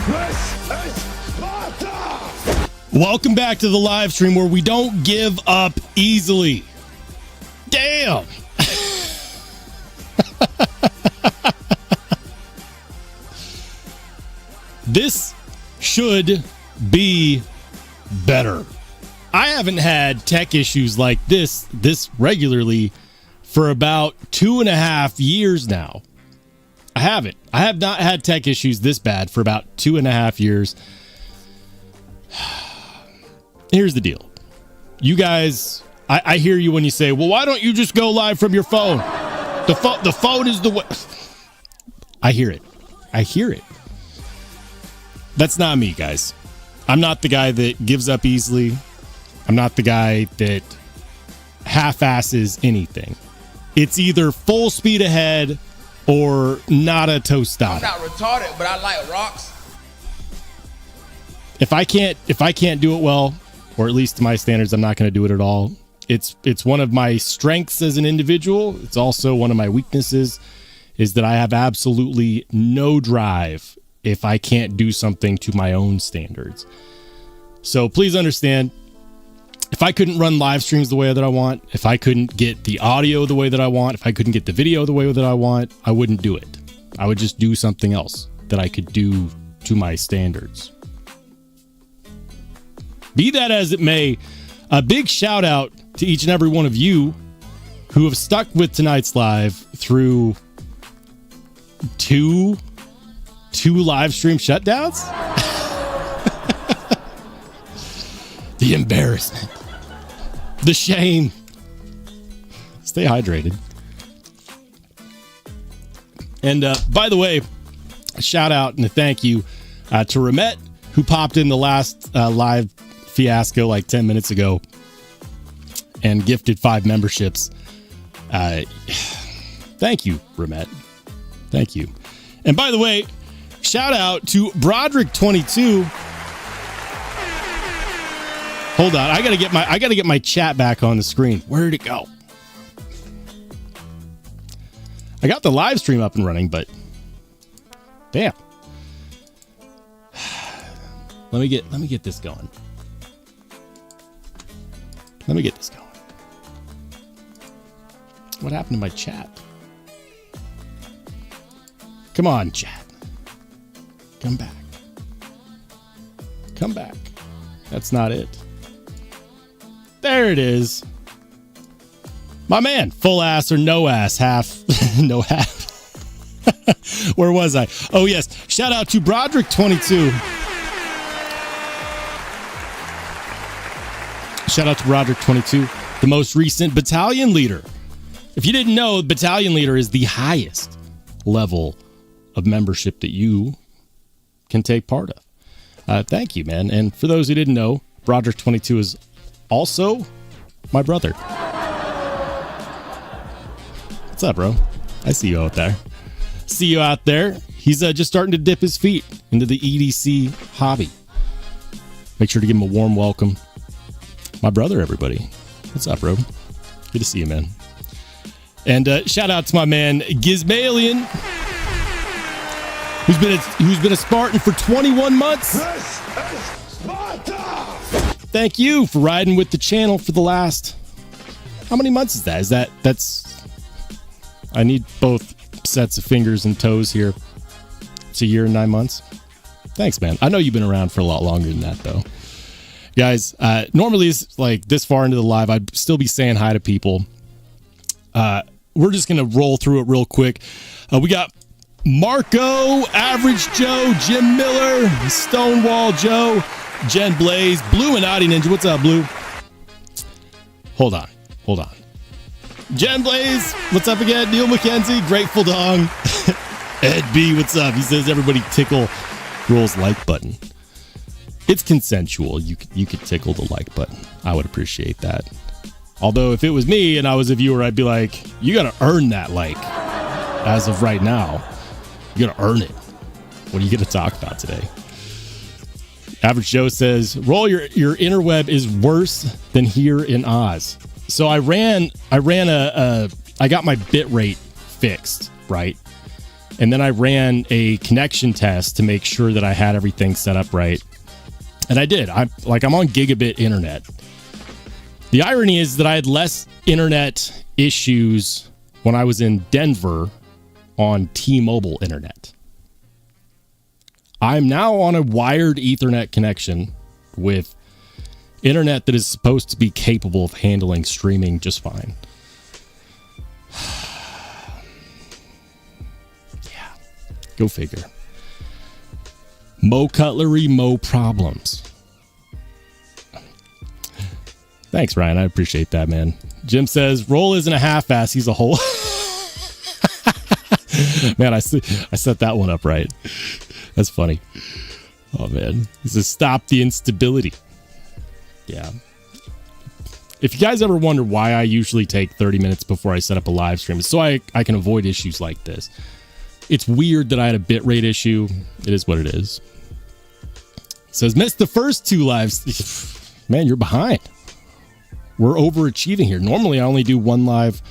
This is Sparta! Welcome back to the live stream where we don't give up easily. Damn. This should be better. I haven't had tech issues like this regularly for about 2.5 years now. I haven't. I have not had tech issues this bad for about 2.5 years. Here's the deal. You guys, I hear you when you say, well, why don't you just go live from your phone? The phone is the way. I hear it. I hear it. That's not me, guys. I'm not the guy that gives up easily. I'm not the guy that half-asses anything. It's either full speed ahead or not a tostada. I'm not retarded, but I like rocks. If I can't do it well, or at least to my standards, I'm not going to do it at all. It's one of my strengths as an individual. It's also one of my weaknesses, is that I have absolutely no drive if I can't do something to my own standards. So please understand, if I couldn't run live streams the way that I want, if I couldn't get the audio the way that I want, if I couldn't get the video the way that I want, I wouldn't do it. I would just do something else that I could do to my standards. Be that as it may, a big shout out to each and every one of you who have stuck with tonight's live through two live stream shutdowns. The embarrassment, the shame. Stay hydrated. And by the way, a shout out and a thank you to Ramet, who popped in the last live fiasco like 10 minutes ago and gifted 5 memberships. Thank you, Ramet. Thank you. And by the way, shout out to Broderick22. Hold on, I gotta get my chat back on the screen. Where did it go? I got the live stream up and running, but damn. Let me get this going. Let me get this going. What happened to my chat? Come on, chat. Come back. Come back. That's not it. There it is. My man, full ass or no ass, half, no half. Where was I? Oh, yes. Shout out to Broderick22. Shout out to Broderick22, the most recent battalion leader. If you didn't know, battalion leader is the highest level of membership that you can take part of. Thank you, man. And for those who didn't know, Broderick22 is also my brother. What's up, bro? I see you out there. See you out there. He's just starting to dip his feet into the EDC hobby. Make sure to give him a warm welcome. My brother, everybody. What's up, bro? Good to see you, man. And shout out to my man Gizmalion, who's been a Spartan for 21 months. Thank you for riding with the channel for the last. How many months is that? That's. I need both sets of fingers and toes here. It's a year and 9 months. Thanks, man. I know you've been around for a lot longer than that, though. Guys, normally it's like this far into the live, I'd still be saying hi to people. We're just going to roll through it real quick. We got Marco, Average Joe, Jim Miller, Stonewall Joe, Jen Blaze, Blue and Adi Ninja. What's up, Blue? Hold on. Jen Blaze, what's up again? Neil McKenzie, Grateful Dong. Ed B, what's up? He says everybody tickle Roll's like button. It's consensual. You could tickle the like button. I would appreciate that. Although if it was me and I was a viewer, I'd be like, you got to earn that like. As of right now, you got to earn it. What are you going to talk about today? Average Joe says, Roll, your interweb is worse than here in Oz. So I got my bit rate fixed, right? And then I ran a connection test to make sure that I had everything set up right. And I did. I'm on gigabit internet. The irony is that I had less internet issues when I was in Denver on T-Mobile internet. I'm now on a wired Ethernet connection with internet that is supposed to be capable of handling streaming just fine. Yeah, go figure. Mo Cutlery, mo problems. Thanks, Ryan. I appreciate that, man. Jim says, Roll isn't a half-ass, he's a whole... Man, I set that one up right. That's funny. Oh, man. He says, stop the instability. Yeah. If you guys ever wonder why I usually take 30 minutes before I set up a live stream, it's so I can avoid issues like this. It's weird that I had a bitrate issue. It is what it is. It says, missed the first 2 lives. Man, you're behind. We're overachieving here. Normally, I only do 1 live,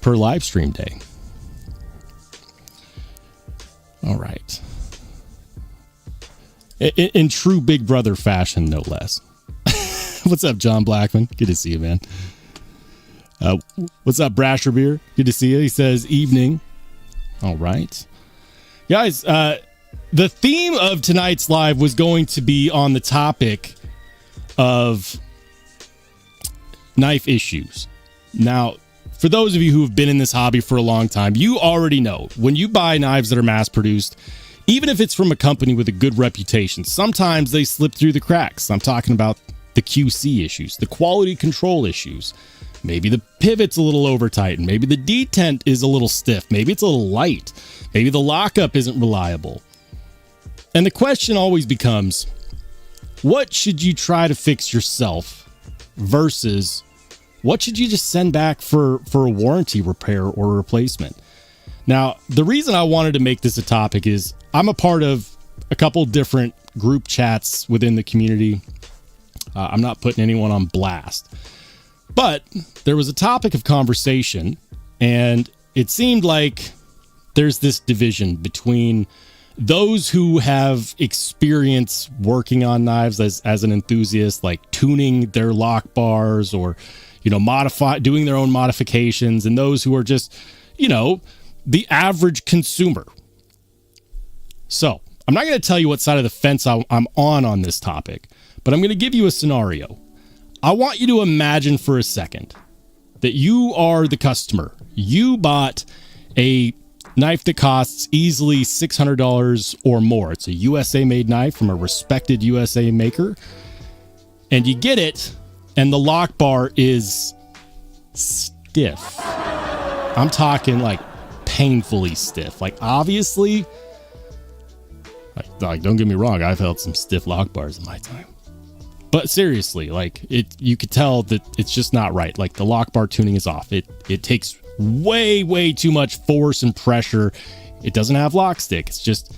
per live stream day. All right. In true Big Brother fashion, no less. What's up, John Blackman? Good to see you, man. What's up, Brasher Beer? Good to see you. He says, evening. All right. Guys, the theme of tonight's live was going to be on the topic of knife issues. Now, for those of you who have been in this hobby for a long time, you already know when you buy knives that are mass produced, even if it's from a company with a good reputation, sometimes they slip through the cracks. I'm talking about the QC issues, the quality control issues. Maybe the pivot's a little over tightened. Maybe the detent is a little stiff. Maybe it's a little light. Maybe the lockup isn't reliable. And the question always becomes, what should you try to fix yourself versus what should you just send back for a warranty repair or replacement? Now, the reason I wanted to make this a topic is I'm a part of a couple different group chats within the community. I'm not putting anyone on blast. But there was a topic of conversation, and it seemed like there's this division between those who have experience working on knives as an enthusiast, like tuning their lock bars or, doing their own modifications, and those who are just, the average consumer. So I'm not going to tell you what side of the fence I'm on this topic, but I'm going to give you a scenario. I want you to imagine for a second that you are the customer. You bought a knife that costs easily $600 or more. It's a USA made knife from a respected USA maker. And you get it, and the lock bar is stiff. I'm talking like painfully stiff. Like, obviously, like don't get me wrong, I've held some stiff lock bars in my time. But seriously, you could tell that it's just not right. Like, the lock bar tuning is off. It takes way too much force and pressure. It doesn't have lock stick. It's just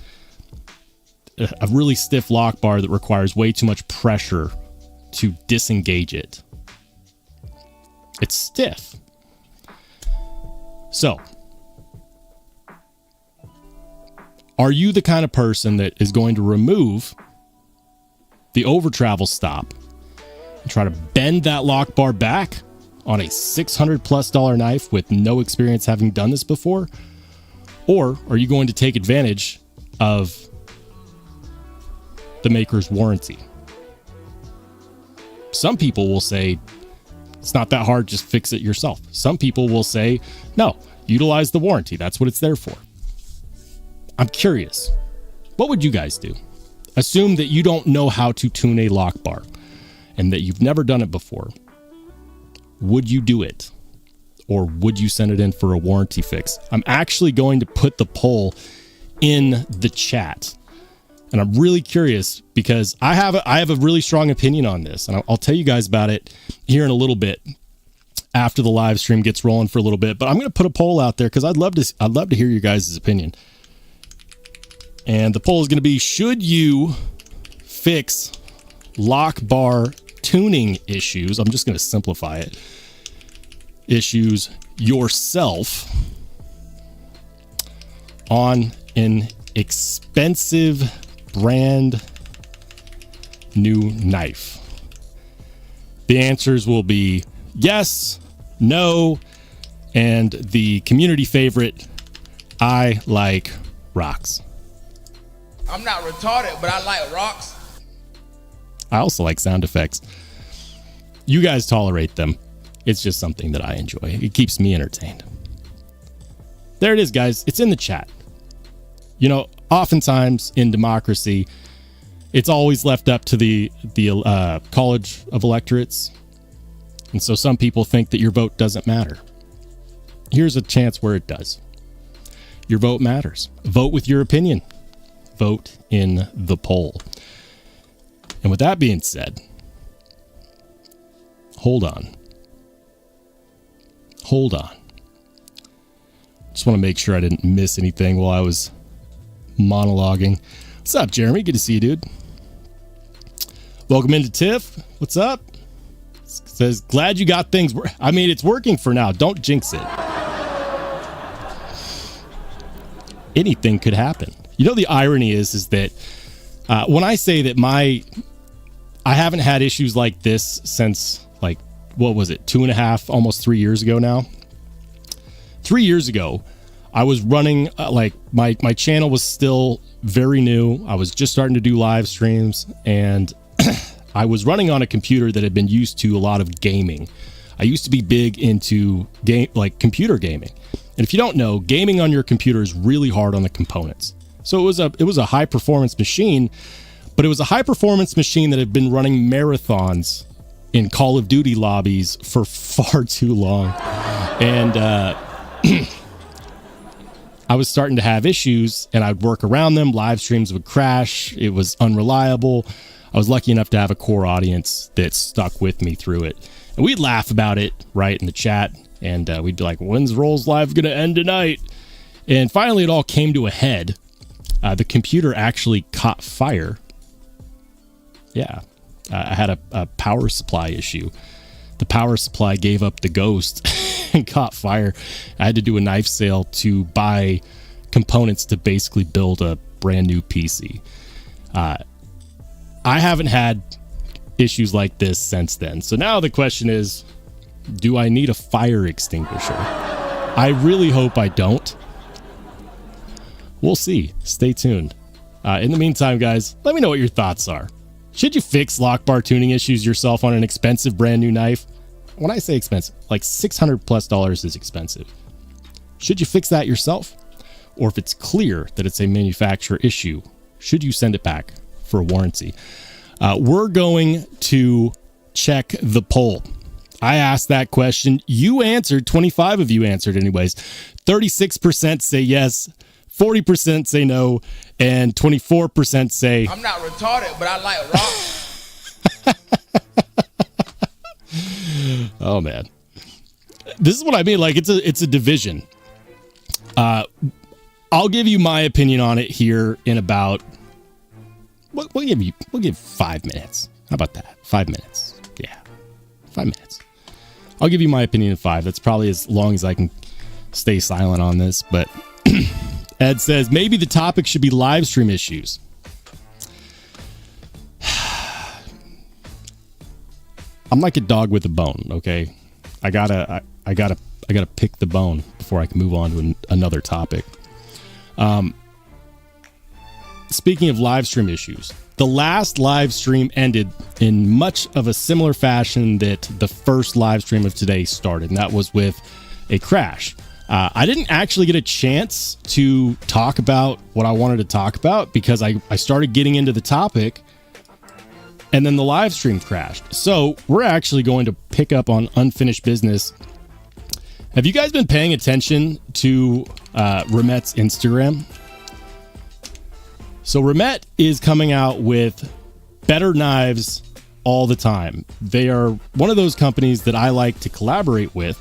a really stiff lock bar that requires way too much pressure to disengage it. It's stiff. So, are you the kind of person that is going to remove the over travel stop and try to bend that lock bar back on a $600+ knife with no experience having done this before? Or are you going to take advantage of the maker's warranty? Some people will say, it's not that hard, just fix it yourself. Some people will say, no, utilize the warranty. That's what it's there for. I'm curious, what would you guys do? Assume that you don't know how to tune a lock bar and that you've never done it before. Would you do it? Or would you send it in for a warranty fix? I'm actually going to put the poll in the chat. And I'm really curious because I have a really strong opinion on this. And I'll tell you guys about it here in a little bit after the live stream gets rolling for a little bit. But I'm going to put a poll out there because I'd love to hear your guys' opinion. And the poll is going to be, should you fix lock bar tuning issues? I'm just going to simplify it. Issues yourself, on an expensive brand new knife? The answers will be yes, no, and the community favorite, I like rocks. I'm not retarded, but I like rocks. I also like sound effects. You guys tolerate them. It's just something that I enjoy. It keeps me entertained. There it is, guys. It's in the chat. You know, oftentimes in democracy, it's always left up to the college of electorates. And so some people think that your vote doesn't matter. Here's a chance where it does. Your vote matters. Vote with your opinion. Vote in the poll. And with that being said, hold on. Just want to make sure I didn't miss anything while I was monologuing. What's up, Jeremy? Good to see you, dude. Welcome into Tiff. What's up? Says, glad you got things. I mean, it's working for now. Don't jinx it. Anything could happen. You know, the irony is that when I say that I haven't had issues like this since, like, what was it? 2.5, almost 3 years ago now. 3 years ago, I was running, my channel was still very new. I was just starting to do live streams, and I was running on a computer that had been used to a lot of gaming. I used to be big into computer gaming. And if you don't know, gaming on your computer is really hard on the components. So it was a high performance machine, but it was a high performance machine that had been running marathons in Call of Duty lobbies for far too long. And I was starting to have issues, and I'd work around them. Live streams would crash. It was unreliable. I was lucky enough to have a core audience that stuck with me through it. And we'd laugh about it right in the chat. And we'd be like, when's Rolls Live going to end tonight? And finally, it all came to a head. The computer actually caught fire. Yeah. I had a power supply issue. The power supply gave up the ghost and caught fire. I had to do a knife sale to buy components to basically build a brand new PC. I haven't had issues like this since then. So now the question is, do I need a fire extinguisher? I really hope I don't. We'll see. Stay tuned. In the meantime, guys, let me know what your thoughts are. Should you fix lock bar tuning issues yourself on an expensive brand new knife? When I say expensive, like $600+ is expensive. Should you fix that yourself? Or if it's clear that it's a manufacturer issue, should you send it back for a warranty? We're going to check the poll. I asked that question. You answered. 25 of you answered anyways. 36% say yes. 40% say no. And 24% say... I'm not retarded, but I like rocks. Oh, man. This is what I mean. Like, it's a division. I'll give you my opinion on it here in about... We'll give 5 minutes. How about that? 5 minutes. Yeah. 5 minutes. I'll give you my opinion in 5. That's probably as long as I can stay silent on this. But Ed says, maybe the topic should be live stream issues. I'm like a dog with a bone, okay? I gotta pick the bone before I can move on to another topic. Speaking of live stream issues, the last live stream ended in much of a similar fashion that the first live stream of today started, and that was with a crash. I didn't actually get a chance to talk about what I wanted to talk about because I started getting into the topic, and then the live stream crashed. So we're actually going to pick up on unfinished business. Have you guys been paying attention to Remet's Instagram? So Remet is coming out with better knives all the time. They are one of those companies that I like to collaborate with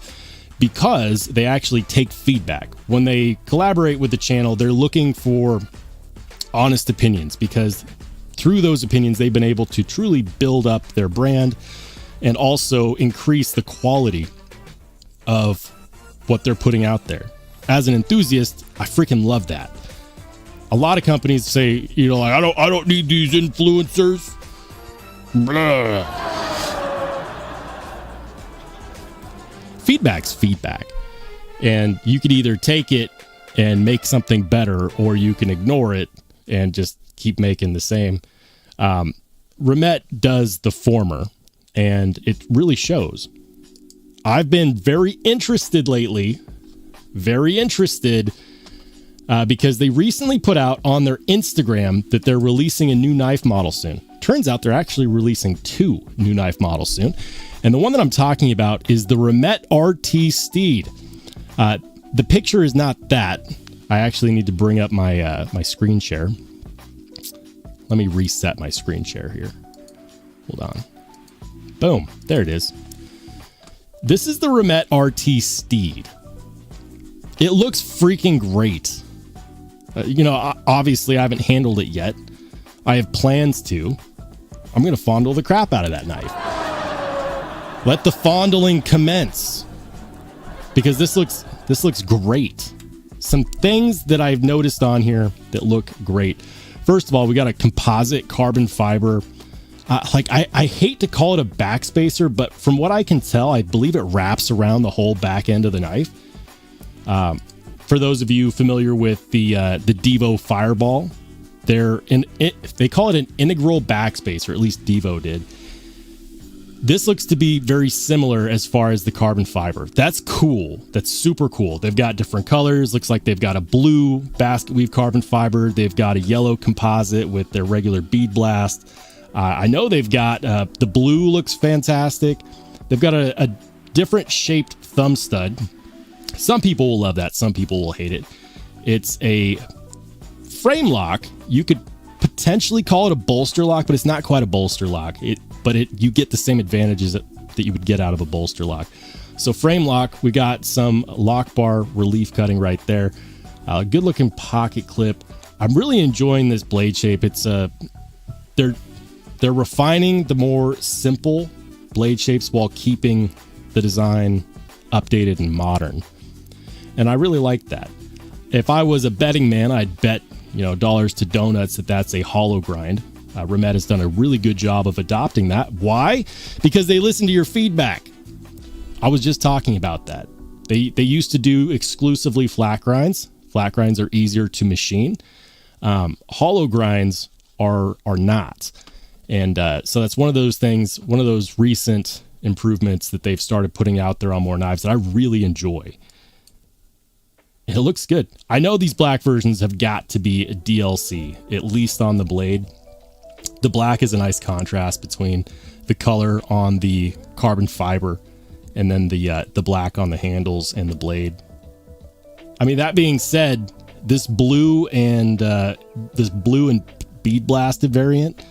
because they actually take feedback. When they collaborate with the channel, they're looking for honest opinions because through those opinions, they've been able to truly build up their brand and also increase the quality of what they're putting out there. as an enthusiast, I freaking love that. A lot of companies say, you know, like, I don't need these influencers. Blah. Feedback's feedback. And you could either take it and make something better, or you can ignore it and just keep making the same. Remet does the former, and it really shows. I've been very interested lately, because they recently put out on their Instagram that they're releasing a new knife model soon. Turns out they're actually releasing 2 new knife models soon. And the one that I'm talking about is the Remet RT Steed. The picture is not that. I actually need to bring up my my screen share. Let me reset my screen share here. Hold on. Boom. There it is. This is the Remet RT Steed. It looks freaking great. You know, obviously I haven't handled it yet. I have plans to. I'm going to fondle the crap out of that knife. Let the fondling commence. Because this looks great. Some things that I've noticed on here that look great. First of all, we got a composite carbon fiber. I hate to call it a backspacer, but from what I can tell, I believe it wraps around the whole back end of the knife. For those of you familiar with the Devo Fireball, they call it an integral backspacer, at least Devo did. This looks to be very similar as far as the carbon fiber. That's cool. That's super cool. They've got different colors. Looks like they've got a blue basket weave carbon fiber. They've got a yellow composite with their regular bead blast. I know they've got the blue looks fantastic. They've got a different shaped thumb stud. Some people will love that. Some people will hate it. It's a frame lock. You could potentially call it a bolster lock, but it's not quite a bolster lock. But you get the same advantages that you would get out of a bolster lock. So frame lock, we got some lock bar relief cutting right there. Good looking pocket clip. I'm really enjoying this blade shape. It's they're refining the more simple blade shapes while keeping the design updated and modern. And I really like that. If I was a betting man, I'd bet, dollars to donuts that's a hollow grind. Remet has done a really good job of adopting that. Why? Because they listen to your feedback. I was just talking about that. They used to do exclusively flat grinds. Flat grinds are easier to machine. Hollow grinds are not. And so that's one of those things, one of those recent improvements that they've started putting out there on more knives that I really enjoy. It looks good. I know these black versions have got to be a DLC, at least on the blade. The black is a nice contrast between the color on the carbon fiber and then the black on the handles and the blade. I mean, that being said, this blue and bead blasted variant,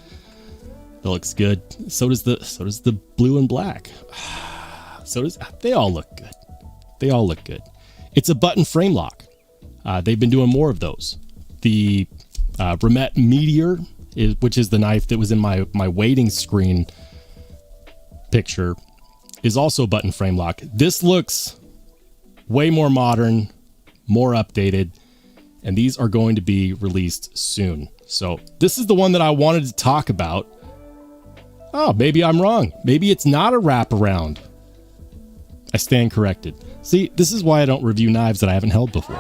that looks good. So does the blue and black. They all look good. They all look good. It's a button frame lock. They've been doing more of those. The Remet Meteor, which is the knife that was in my waiting screen picture, is also button frame lock. This looks way more modern, more updated, and these are going to be released soon. So this is the one that I wanted to talk about. Oh, maybe I'm wrong. Maybe it's not a wraparound. I stand corrected. See, this is why I don't review knives that I haven't held before.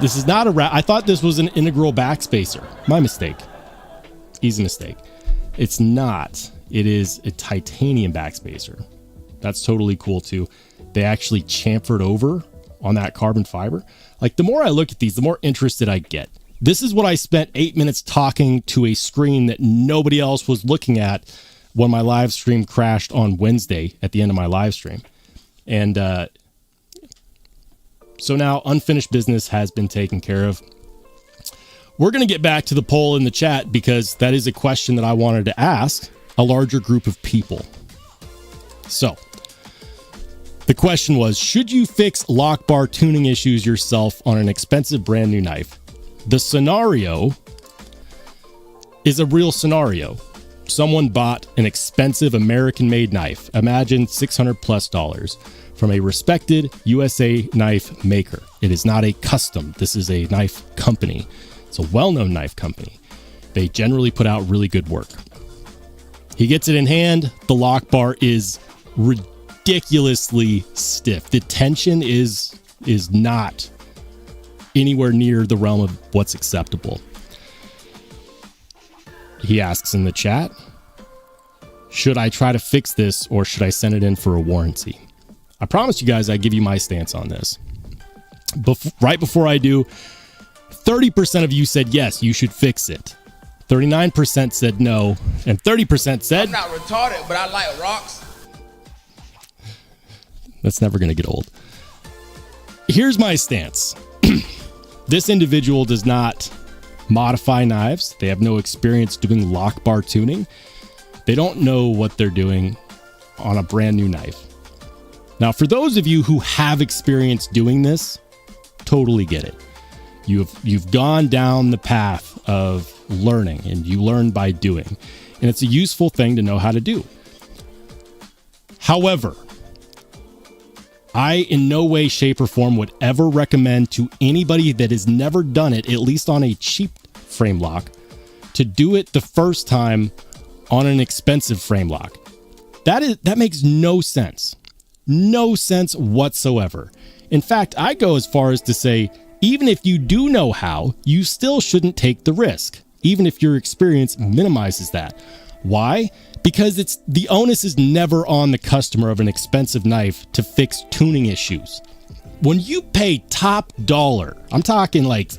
This is not a wrap. I thought this was an integral backspacer. My mistake. Easy mistake. It's not. It is a titanium backspacer. That's totally cool too. They actually chamfered over on that carbon fiber. Like, the more I look at these, the more interested I get. This is what I spent 8 minutes talking to a screen that nobody else was looking at when my live stream crashed on Wednesday at the end of my live stream. And so now unfinished business has been taken care of. We're going to get back to the poll in the chat because that is a question that I wanted to ask a larger group of people. So the question was, should you fix lock bar tuning issues yourself on an expensive brand new knife? The scenario is a real scenario. Someone bought an expensive American-made knife. Imagine $600+ from a respected USA knife maker. It is not a custom. This is a knife company. It's a well-known knife company. They generally put out really good work. He gets it in hand. The lock bar is ridiculously stiff. The tension is not anywhere near the realm of what's acceptable. He asks in the chat, should I try to fix this or should I send it in for a warranty? I promised you guys I'd give you my stance on this. Right before I do, 30% of you said yes, you should fix it. 39% said no, and 30% said... I'm not retarded, but I like rocks. That's never going to get old. Here's my stance. This individual does not modify knives. They have no experience doing lock bar tuning. They don't know what they're doing on a brand new knife. Now, for those of you who have experience doing this, totally get it. You've gone down the path of learning, and you learn by doing. And it's a useful thing to know how to do. However, I in no way, shape, or form would ever recommend to anybody that has never done it, at least on a cheap frame lock, to do it the first time on an expensive frame lock. That makes no sense. No sense whatsoever. In fact, I go as far as to say, even if you do know how, you still shouldn't take the risk, even if your experience minimizes that. Why? Because the onus is never on the customer of an expensive knife to fix tuning issues. When you pay top dollar, I'm talking like,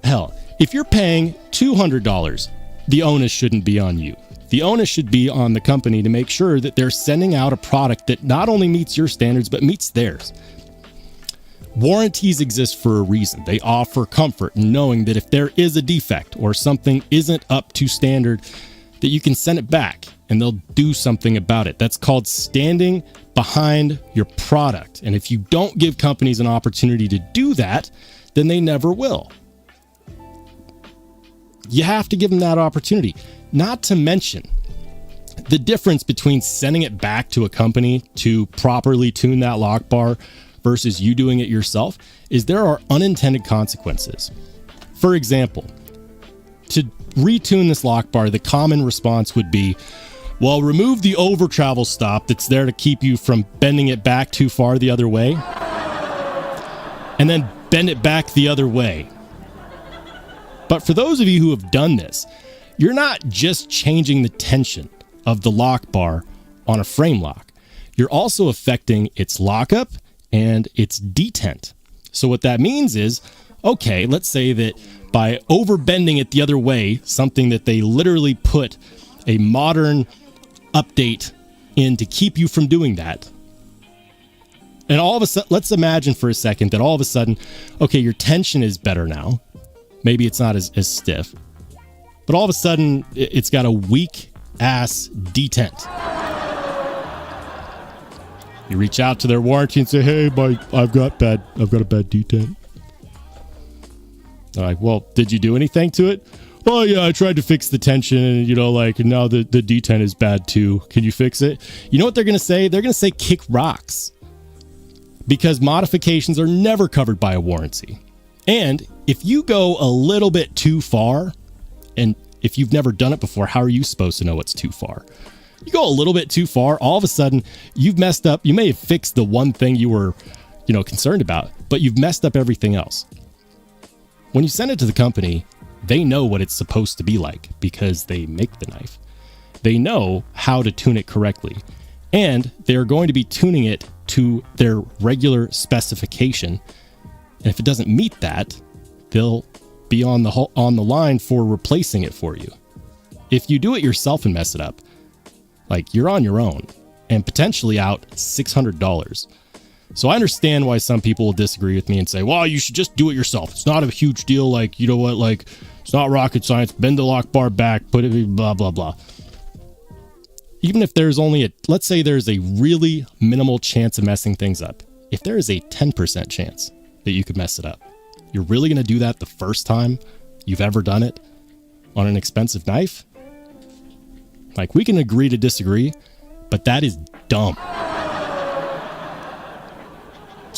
hell, if you're paying $200, the onus shouldn't be on you. The onus should be on the company to make sure that they're sending out a product that not only meets your standards, but meets theirs. Warranties exist for a reason. They offer comfort in knowing that if there is a defect or something isn't up to standard, that you can send it back and they'll do something about it. That's called standing behind your product. And if you don't give companies an opportunity to do that, then they never will. You have to give them that opportunity. Not to mention the difference between sending it back to a company to properly tune that lock bar versus you doing it yourself is there are unintended consequences. For example, to retune this lock bar, the common response would be, well, remove the over travel stop that's there to keep you from bending it back too far the other way, and then bend it back the other way. But for those of you who have done this, you're not just changing the tension of the lock bar on a frame lock. You're also affecting its lockup and its detent. So what that means is, okay, let's say that by overbending it the other way, something that they literally put a modern update in to keep you from doing that. And all of a sudden, let's imagine for a second that all of a sudden, okay, your tension is better now. Maybe it's not as stiff. But all of a sudden, it's got a weak ass detent. You reach out to their warranty and say, "Hey, I've got a bad detent." They're like, "Well, did you do anything to it?" "Oh yeah, I tried to fix the tension, and now the detent is bad too. Can you fix it?" You know what they're gonna say? They're gonna say, "Kick rocks," because modifications are never covered by a warranty. And if you go a little bit too far, and if you've never done it before, how are you supposed to know what's too far? You go a little bit too far, all of a sudden you've messed up. You may have fixed the one thing you were, concerned about, but you've messed up everything else. When you send it to the company, they know what it's supposed to be like because they make the knife. They know how to tune it correctly, and they're going to be tuning it to their regular specification. And if it doesn't meet that, they'll be on the line for replacing it for you. If you do it yourself and mess it up, you're on your own and potentially out $600. So I understand why some people will disagree with me and say, well, you should just do it yourself. It's not a huge deal. It's not rocket science. Bend the lock bar back, put it, blah, blah, blah. Even if there's only let's say there's a really minimal chance of messing things up. If there is a 10% chance that you could mess it up, you're really going to do that the first time you've ever done it on an expensive knife? We can agree to disagree, but that is dumb.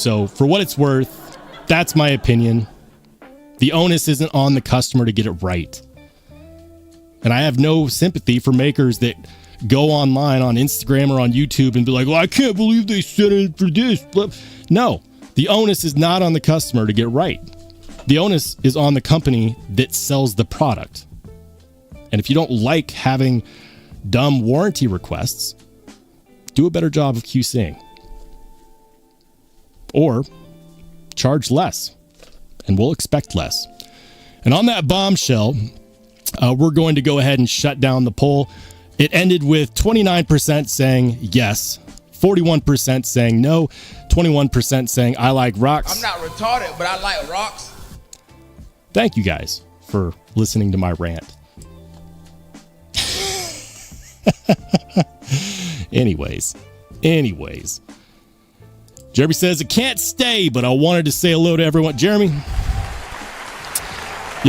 So for what it's worth, that's my opinion. The onus isn't on the customer to get it right. And I have no sympathy for makers that go online on Instagram or on YouTube and be like, well, I can't believe they set it for this. No, the onus is not on the customer to get right. The onus is on the company that sells the product. And if you don't like having dumb warranty requests, do a better job of QCing. Or charge less, and we'll expect less. And on that bombshell, we're going to go ahead and shut down the poll. It ended with 29% saying yes, 41% saying no, 21% saying I like rocks. I'm not retarded, but I like rocks. Thank you guys for listening to my rant. Anyways. Jeremy says, it can't stay, but I wanted to say hello to everyone. Jeremy, you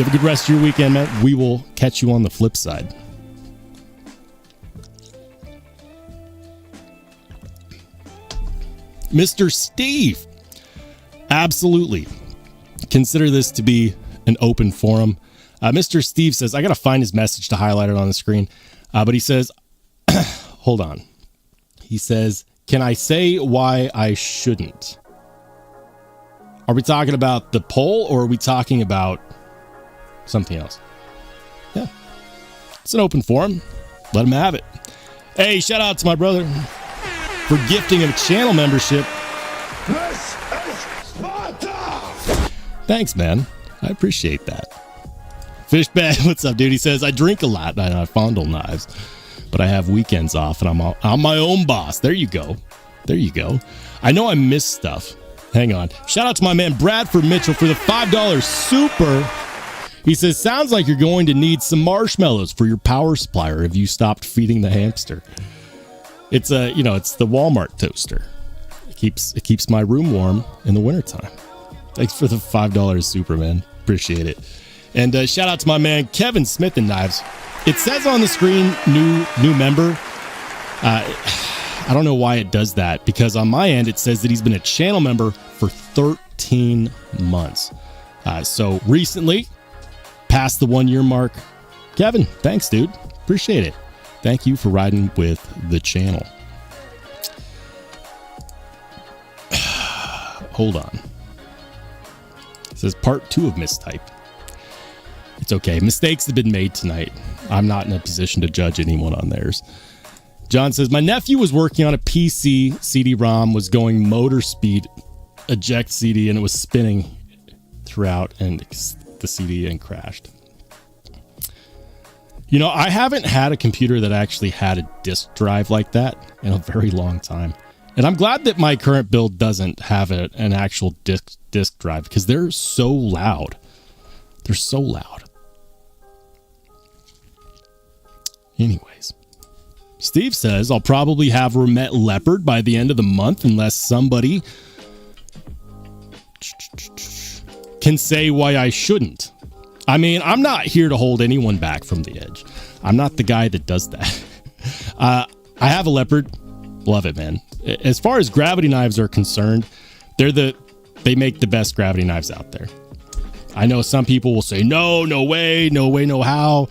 have a good rest of your weekend, man. We will catch you on the flip side. Mr. Steve, absolutely. Consider this to be an open forum. Mr. Steve says, I got to find his message to highlight it on the screen. But he says, hold on. He says, can I say why I shouldn't? Are we talking about the poll or are we talking about something else? Yeah. It's an open forum. Let him have it. Hey, shout out to my brother for gifting a channel membership. This is Sparta! Thanks, man. I appreciate that. Fishbag, what's up, dude? He says, I drink a lot and I fondle knives, but I have weekends off and I'm my own boss. There you go. I know I missed stuff. Hang on. Shout out to my man Bradford Mitchell for the $5 super. He says, sounds like you're going to need some marshmallows for your power supply, or have you stopped feeding the hamster? It's it's the Walmart toaster. It keeps my room warm in the wintertime. Thanks for the $5 super, man. Appreciate it. And shout out to my man Kevin Smith and Knives. It says on the screen, new member. I don't know why it does that, because on my end it says that he's been a channel member for 13 months. So recently, past the 1 year mark. Kevin, thanks, dude. Appreciate it. Thank you for riding with the channel. Hold on. It says part 2 of mistype. It's okay. Mistakes have been made tonight. I'm not in a position to judge anyone on theirs. John says, my nephew was working on a PC CD-ROM, was going motor speed, eject CD, and it was spinning throughout and the CD and crashed. You know, I haven't had a computer that actually had a disk drive like that in a very long time. And I'm glad that my current build doesn't have an actual disk drive, because they're so loud. They're so loud. Anyways, Steve says, I'll probably have Remet Leopard by the end of the month unless somebody can say why I shouldn't. I mean, I'm not here to hold anyone back from the edge. I'm not the guy that does that. I have a Leopard. Love it, man. As far as gravity knives are concerned, they make the best gravity knives out there. I know some people will say, no way, no how.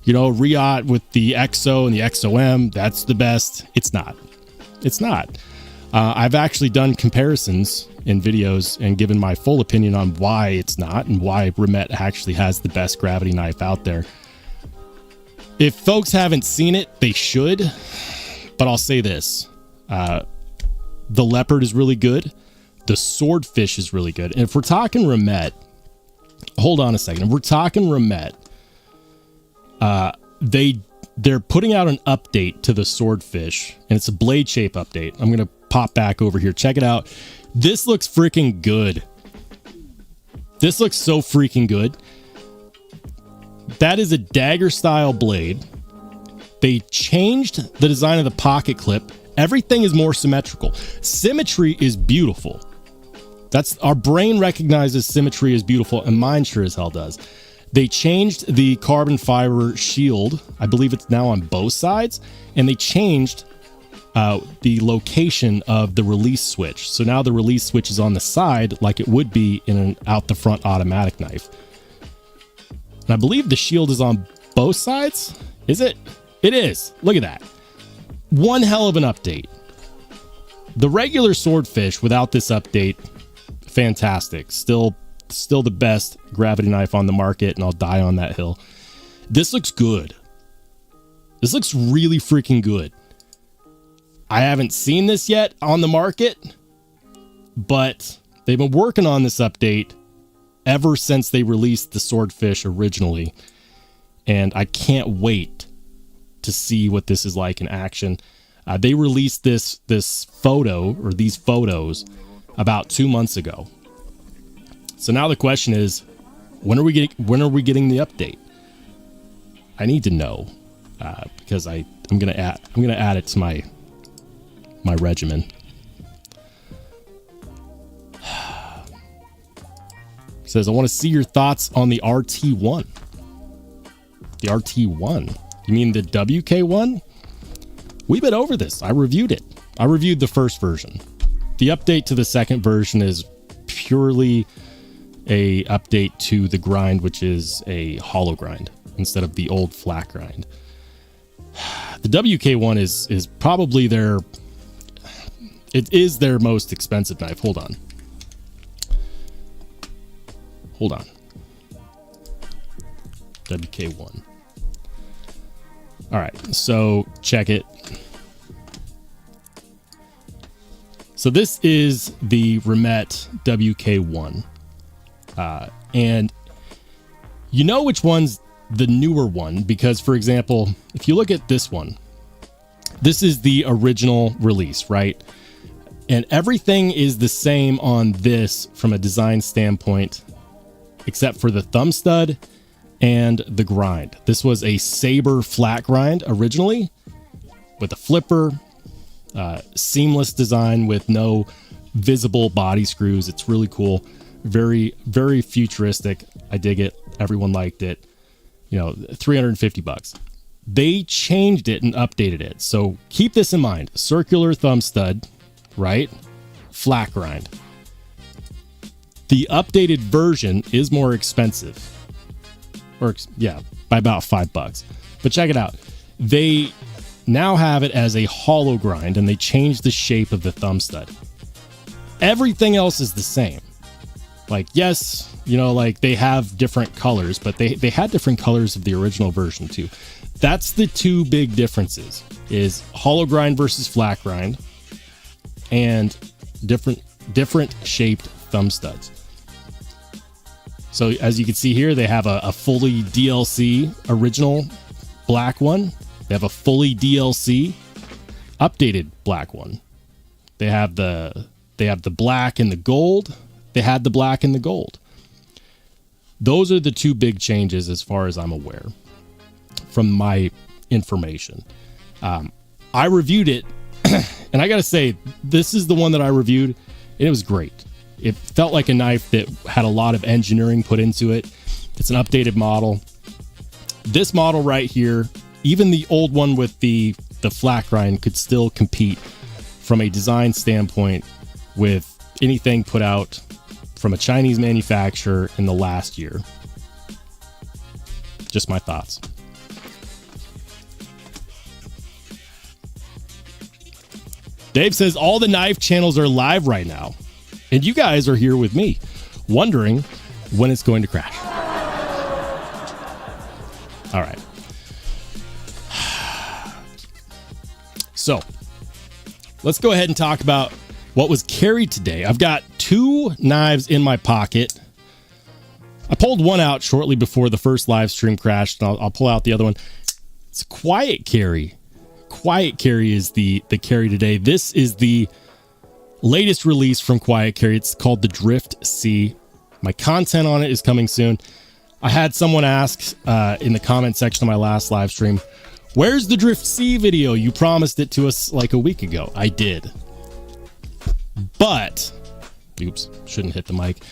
You know, Riot with the XO and the XOM, that's the best. It's not. I've actually done comparisons in videos and given my full opinion on why it's not and why Remet actually has the best gravity knife out there. If folks haven't seen it, they should. But I'll say this. The Leopard is really good. The Swordfish is really good. And if we're talking Remet, hold on a second. If we're talking Remet, they're putting out an update to the Swordfish, and it's a blade shape update. I'm going to pop back over here. Check it out. This looks freaking good. This looks so freaking good. That is a dagger style blade. They changed the design of the pocket clip. Everything is more symmetrical. Symmetry is beautiful. Our brain recognizes symmetry as beautiful, and mine sure as hell does. They changed the carbon fiber shield. I believe it's now on both sides. And they changed the location of the release switch. So now the release switch is on the side like it would be in an out the front automatic knife. And I believe the shield is on both sides. Is it? It is. Look at that. One hell of an update. The regular swordfish without this update, fantastic. Still the best gravity knife on the market, and I'll die on that hill. This looks good. This looks really freaking good. I haven't seen this yet on the market, but they've been working on this update ever since they released the swordfish originally, and I can't wait to see what this is like in action. They released this photo, or these photos, about 2 months ago. So now the question is, when are we getting the update? I need to know, because I'm gonna add it to my regimen. It says, I want to see your thoughts on the RT1. The RT1? You mean the WK1? We've been over this. I reviewed it. I reviewed the first version. The update to the second version is purely a update to the grind, which is a hollow grind instead of the old flat grind. The WK1 is probably their most expensive knife. Hold on. WK1. All right, so check it. So this is the Remet WK1. And you know which one's the newer one, because, for example, if you look at this one, this is the original release, right? And everything is the same on this from a design standpoint, except for the thumb stud and the grind. This was a saber flat grind originally with a flipper, seamless design with no visible body screws. It's really cool. Very, very futuristic. I dig it. Everyone liked it. You know, $350. They changed it and updated it. So keep this in mind. Circular thumb stud, right? Flat grind. The updated version is more expensive. Or yeah, by about $5. But check it out. They now have it as a hollow grind, and they changed the shape of the thumb stud. Everything else is the same. Like, yes, you know, like they have different colors, but they had different colors of the original version too. That's the two big differences, is hollow grind versus flat grind, and different shaped thumb studs. So as you can see here, they have a fully DLC original black one. They have a fully DLC updated black one. They have the black and the gold. They had the black and the gold. Those are the two big changes as far as I'm aware from my information. I reviewed it, and I gotta say, this is the one that I reviewed, and it was great. It felt like a knife that had a lot of engineering put into it. It's an updated model. This model right here, even the old one with the flat grind, could still compete from a design standpoint with anything put out from a Chinese manufacturer in the last year. Just my thoughts. Dave says all the knife channels are live right now, and you guys are here with me, wondering when it's going to crash. All right. So let's go ahead and talk about what was carried today. I've got two knives in my pocket. I pulled one out shortly before the first live stream crashed, and I'll pull out the other one. It's quiet carry. Quiet carry is the carry today. This is the latest release from Quiet Carry. It's called the Drift C. My content on it is coming soon. I had someone ask in the comment section of my last live stream, where's the Drift C video? You promised it to us like a week ago. I did. But, oops, shouldn't hit the mic.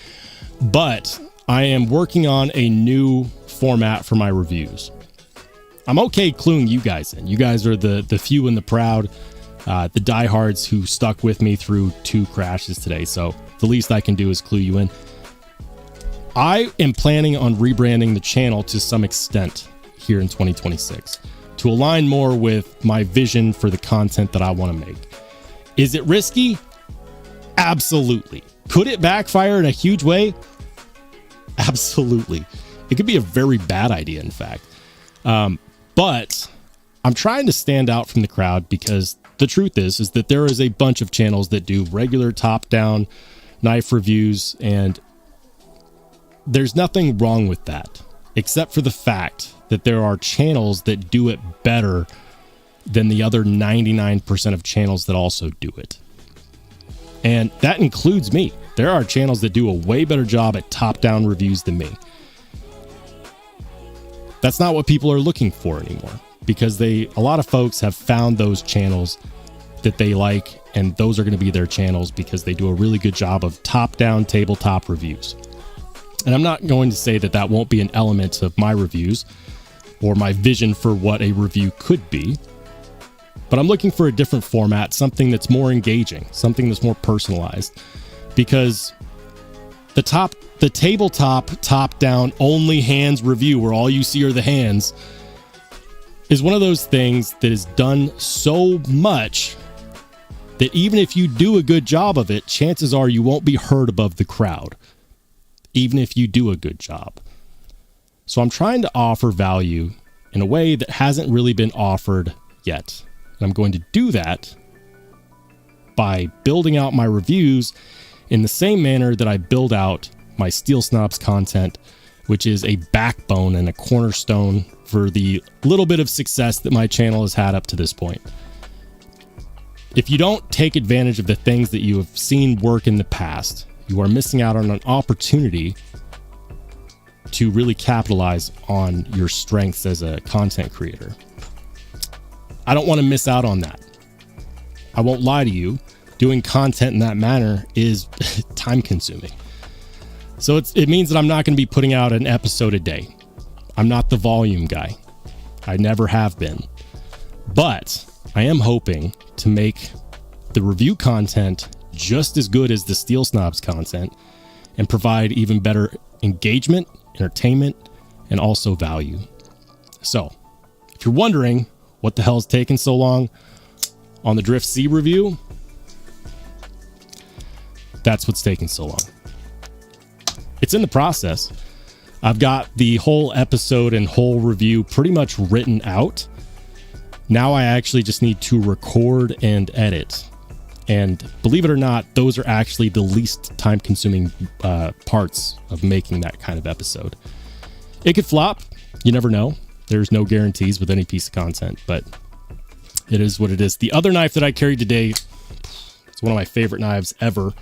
But I am working on a new format for my reviews. I'm okay cluing you guys in. You guys are the few and the proud the diehards who stuck with me through 2 crashes today. So the least I can do is clue you in. I am planning on rebranding the channel to some extent here in 2026 to align more with my vision for the content that I want to make. Is it risky? Absolutely. Could it backfire in a huge way? Absolutely. It could be a very bad idea, in fact. But I'm trying to stand out from the crowd because the truth is that there is a bunch of channels that do regular top-down knife reviews, and there's nothing wrong with that, except for the fact that there are channels that do it better than the other 99% of channels that also do it. And that includes me. There are channels that do a way better job at top-down reviews than me. That's not what people are looking for anymore, because a lot of folks have found those channels that they like, and those are going to be their channels because they do a really good job of top-down tabletop reviews. And I'm not going to say that that won't be an element of my reviews or my vision for what a review could be, but I'm looking for a different format, something that's more engaging, something that's more personalized, because the tabletop top-down only hands review where all you see are the hands is one of those things that is done so much that even if you do a good job of it, chances are you won't be heard above the crowd, even if you do a good job. So I'm trying to offer value in a way that hasn't really been offered yet. And I'm going to do that by building out my reviews in the same manner that I build out my Steel Snobs content, which is a backbone and a cornerstone for the little bit of success that my channel has had up to this point. If you don't take advantage of the things that you have seen work in the past, you are missing out on an opportunity to really capitalize on your strengths as a content creator. I don't want to miss out on that. I won't lie to you. Doing content in that manner is time consuming. So it means that I'm not going to be putting out an episode a day. I'm not the volume guy. I never have been. But I am hoping to make the review content just as good as the Steel Snobs content and provide even better engagement, entertainment, and also value. So if you're wondering what the hell is taking so long on the Drift C review, that's what's taking so long. It's in the process. I've got the whole episode and whole review pretty much written out. Now I actually just need to record and edit. And believe it or not, those are actually the least time-consuming parts of making that kind of episode. It could flop. You never know. There's no guarantees with any piece of content, but it is what it is. The other knife that I carried today, it's one of my favorite knives ever.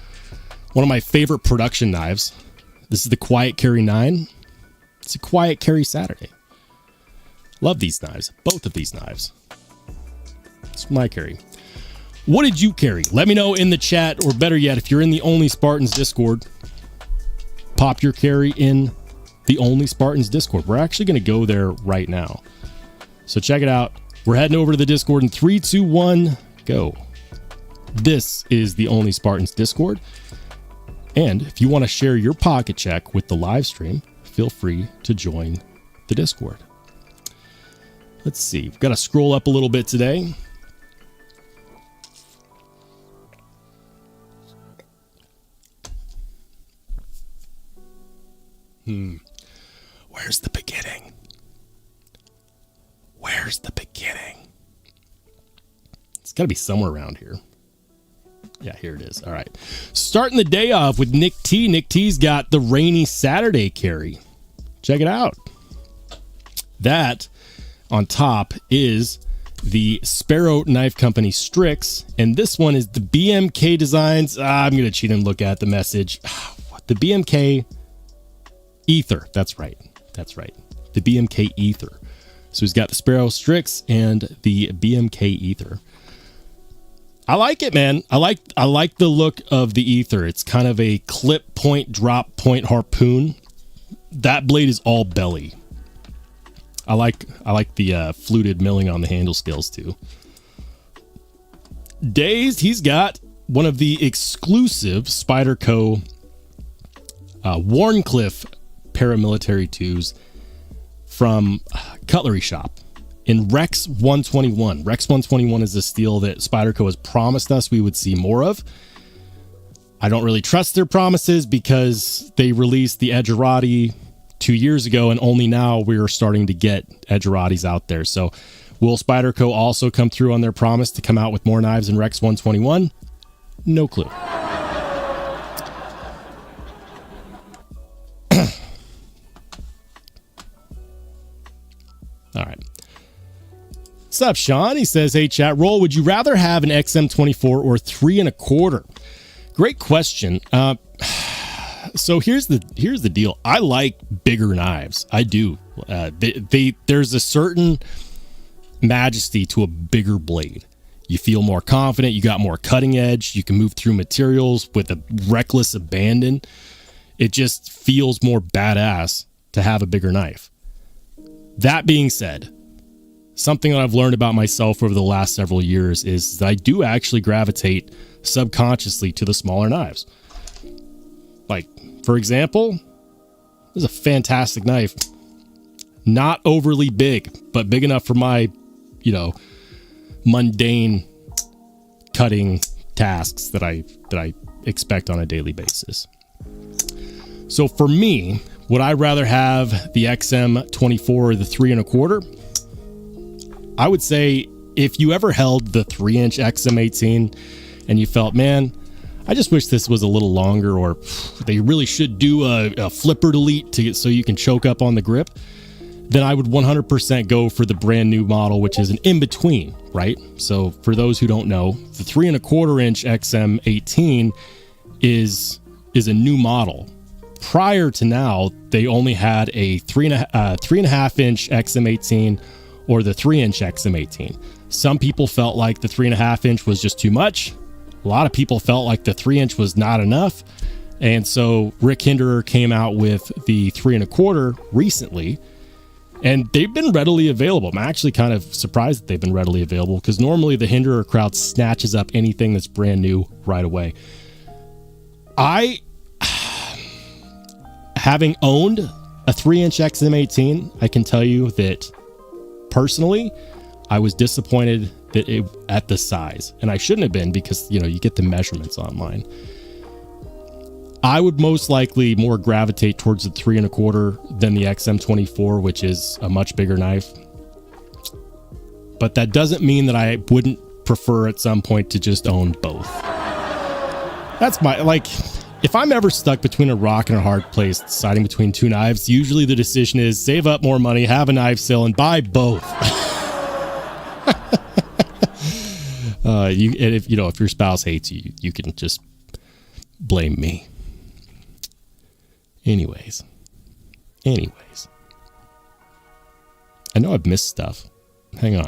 One of my favorite production knives. This is the Quiet Carry 9. It's a Quiet Carry Saturday. Love these knives. Both of these knives. It's my carry. What did you carry? Let me know in the chat, or better yet, if you're in the Only Spartans Discord, pop your carry in the Only Spartans Discord. We're actually going to go there right now. So check it out. We're heading over to the Discord in 3, 2, 1, go. This is the Only Spartans Discord. And if you want to share your pocket check with the live stream, feel free to join the Discord. Let's see. We've got to scroll up a little bit today. Where's the beginning? Where's the beginning? It's got to be somewhere around here. Yeah, here it is. All right. Starting the day off with Nick T. Nick T's got the Rainy Saturday carry. Check it out. That on top is the Sparrow Knife Company Strix, and this one is the BMK Designs. I'm going to cheat and look at the message. The BMK Ether. That's right. That's right. The BMK Ether. So he's got the Sparrow Strix and the BMK Ether. I like it, man. I like the look of the Ether. It's kind of a clip point, drop point harpoon. That blade is all belly. I like the fluted milling on the handle scales too. Dazed, he's got one of the exclusive Spyderco Warncliffe paramilitary 2s from Cutlery Shop in Rex 121. Rex 121 is a steel that Spyderco has promised us we would see more of. I don't really trust their promises because they released the Edgerati 2 years ago, and only now we're starting to get Edgeratis out there. So will Spyderco also come through on their promise to come out with more knives in Rex 121? No clue. All right. What's up, Sean? He says, hey, chat roll, would you rather have an XM24 or 3 1/4? Great question. So here's the deal. I like bigger knives. I do. There's a certain majesty to a bigger blade. You feel more confident. You got more cutting edge. You can move through materials with a reckless abandon. It just feels more badass to have a bigger knife. That being said, something that I've learned about myself over the last several years is that I do actually gravitate subconsciously to the smaller knives. Like, for example, this is a fantastic knife. Not overly big, but big enough for my, mundane cutting tasks that I expect on a daily basis. So for me, would I rather have the XM24 or the 3 1/4? I would say if you ever held the 3-inch XM18 and you felt, man, I just wish this was a little longer, or they really should do a flipper delete so you can choke up on the grip, then I would 100% go for the brand new model, which is an in-between, right? So for those who don't know, the 3 1/4-inch XM18 is a new model. Prior to now, they only had a 3.5-inch XM18 or the 3-inch XM18. Some people felt like the 3.5-inch was just too much. A lot of people felt like the 3-inch was not enough. And so Rick Hinderer came out with the 3 1/4 recently, and they've been readily available. I'm actually kind of surprised that they've been readily available, because normally the Hinderer crowd snatches up anything that's brand new right away. Having owned a 3-inch XM18, I can tell you that personally, I was disappointed at the size, and I shouldn't have been, because you get the measurements online. I would most likely more gravitate towards the 3 1/4 than the XM24, which is a much bigger knife. But that doesn't mean that I wouldn't prefer at some point to just own both. That's if I'm ever stuck between a rock and a hard place deciding between two knives, usually the decision is save up more money, have a knife sale, and buy both. If your spouse hates you, you can just blame me. Anyways, I know I've missed stuff. Hang on.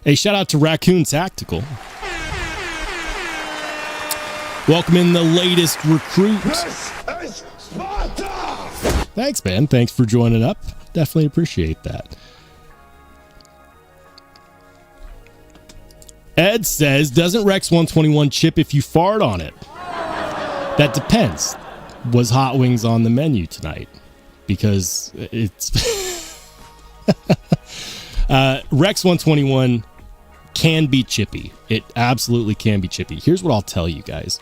Hey, shout out to Raccoon Tactical. Welcome in the latest recruit. This is Sparta! Thanks, man. Thanks for joining up. Definitely appreciate that. Ed says, doesn't Rex 121 chip if you fart on it? That depends. Was hot wings on the menu tonight? Because it's... Rex 121 can be chippy. It absolutely can be chippy. Here's what I'll tell you guys.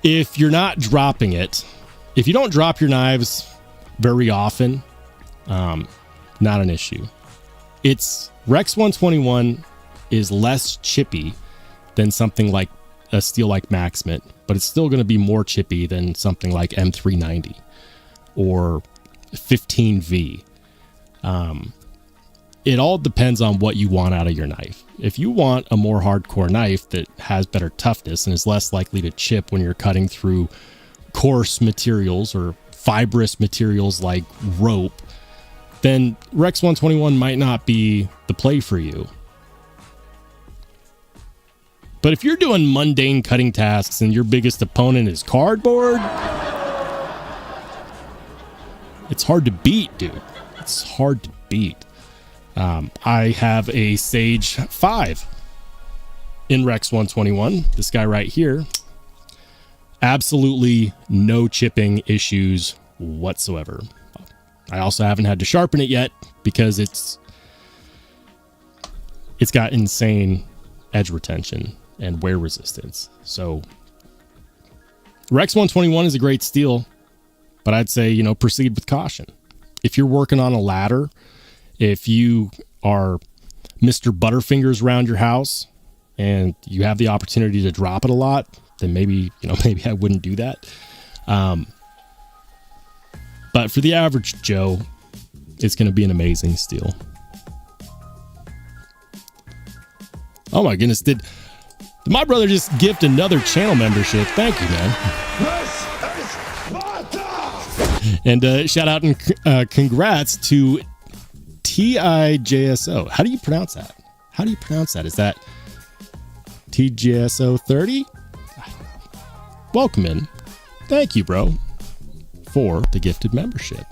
If you're not dropping it, if you don't drop your knives very often, not an issue. Rex 121 is less chippy than something like a steel like Maxmit, but it's still going to be more chippy than something like M390 or 15V. It all depends on what you want out of your knife. If you want a more hardcore knife that has better toughness and is less likely to chip when you're cutting through coarse materials or fibrous materials like rope, then Rex 121 might not be the play for you. But if you're doing mundane cutting tasks and your biggest opponent is cardboard, it's hard to beat, dude. It's hard to beat. I have a Sage 5 in Rex 121. This guy right here. Absolutely no chipping issues whatsoever. I also haven't had to sharpen it yet because it's got insane edge retention and wear resistance. So Rex 121 is a great steel, but I'd say, proceed with caution. If you're working on a ladder, if you are Mr. Butterfingers around your house and you have the opportunity to drop it a lot, then maybe I wouldn't do that. But for the average Joe, it's going to be an amazing steel. Oh my goodness, did my brother just gift another channel membership? Thank you, man. This is Sparta! And shout out and congrats to TIJSO. How do you pronounce that? Is that TJSO 30? Welcome in. Thank you, bro, for the gifted membership.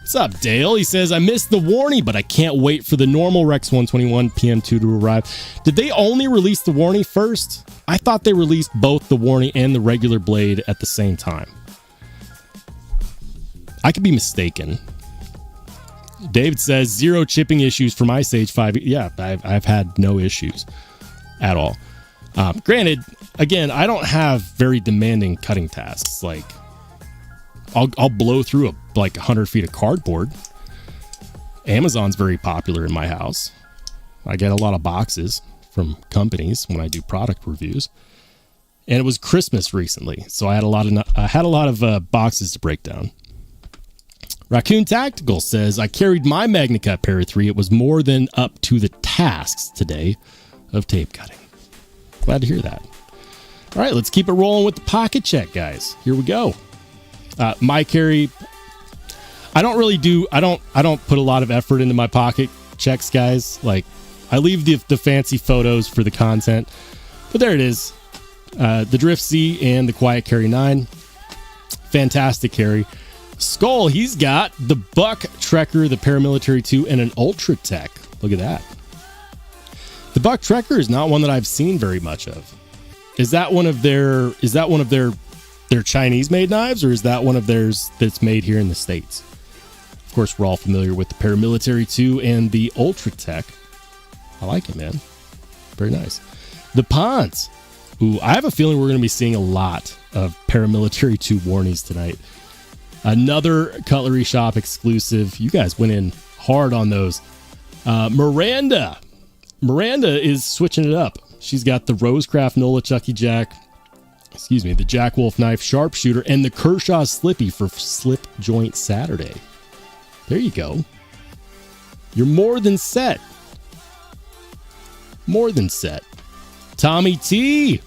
What's up, Dale? He says, I missed the warning, but I can't wait for the normal Rex 121 PM2 to arrive. Did they only release the warning first? I thought they released both the warning and the regular blade at the same time. I could be mistaken. David says, 0 chipping issues for my Sage 5. Yeah, I've had no issues at all. Granted, again, I don't have very demanding cutting tasks. Like, I'll blow through 100 feet of cardboard. Amazon's very popular in my house. I get a lot of boxes from companies when I do product reviews. And it was Christmas recently, so I had a lot of boxes to break down. Raccoon Tactical says, I carried my MagnaCut Para 3. It was more than up to the tasks today of tape cutting. Glad to hear that. All right, let's keep it rolling with the pocket check, guys. Here we go. My carry, I don't put a lot of effort into my pocket checks, guys. Like, I leave the fancy photos for the content, but there it is. The Drift C and the Quiet Carry 9. Fantastic carry. Skull, he's got the Buck Trekker, the Paramilitary 2, and an ultratech. Look at that. The Buck Trekker is not one that I've seen very much of. Is that one of their Chinese made knives, or is that one of theirs that's made here in the States? Of course, we're all familiar with the Paramilitary 2 and the ultratech. I like it, man. Very nice. The Ponds. Ooh, I have a feeling we're going to be seeing a lot of Paramilitary 2 warnies tonight. Another Cutlery Shop exclusive. You guys went in hard on those. Miranda is switching it up. She's got the Rosecraft Nola Chucky Jack, the Jack Wolf Knife Sharpshooter, and the Kershaw Slippy for Slip Joint Saturday. There you go. You're more than set. More than set. Tommy T.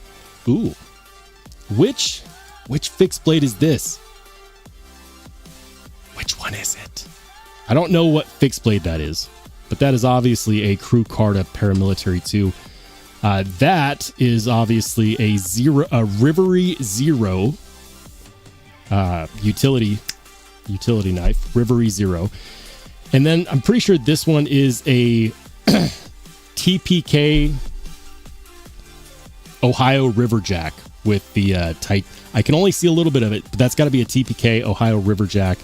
Ooh. Which fixed blade is this? Which one is it? I don't know what fixed blade that is, but that is obviously a Crew Carta Paramilitary 2. That is obviously a Rivery Zero utility knife, Rivery Zero. And then I'm pretty sure this one is a TPK Ohio Riverjack with the tight. I can only see a little bit of it, but that's got to be a TPK Ohio Riverjack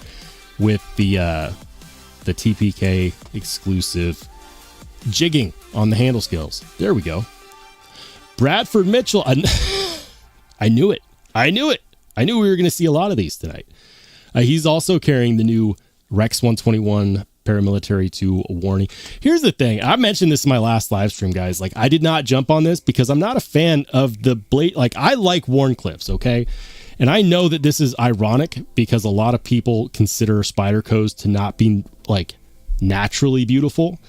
with the TPK exclusive jigging on the handle scales. There we go. Bradford Mitchell. I knew it. I knew we were going to see a lot of these tonight. He's also carrying the new Rex 121 Paramilitary 2 warning. Here's the thing. I mentioned this in my last live stream, guys. Like, I did not jump on this because I'm not a fan of the blade. Like, I like Wharncliffes, okay? And I know that this is ironic because a lot of people consider Spydercos to not be, like, naturally beautiful.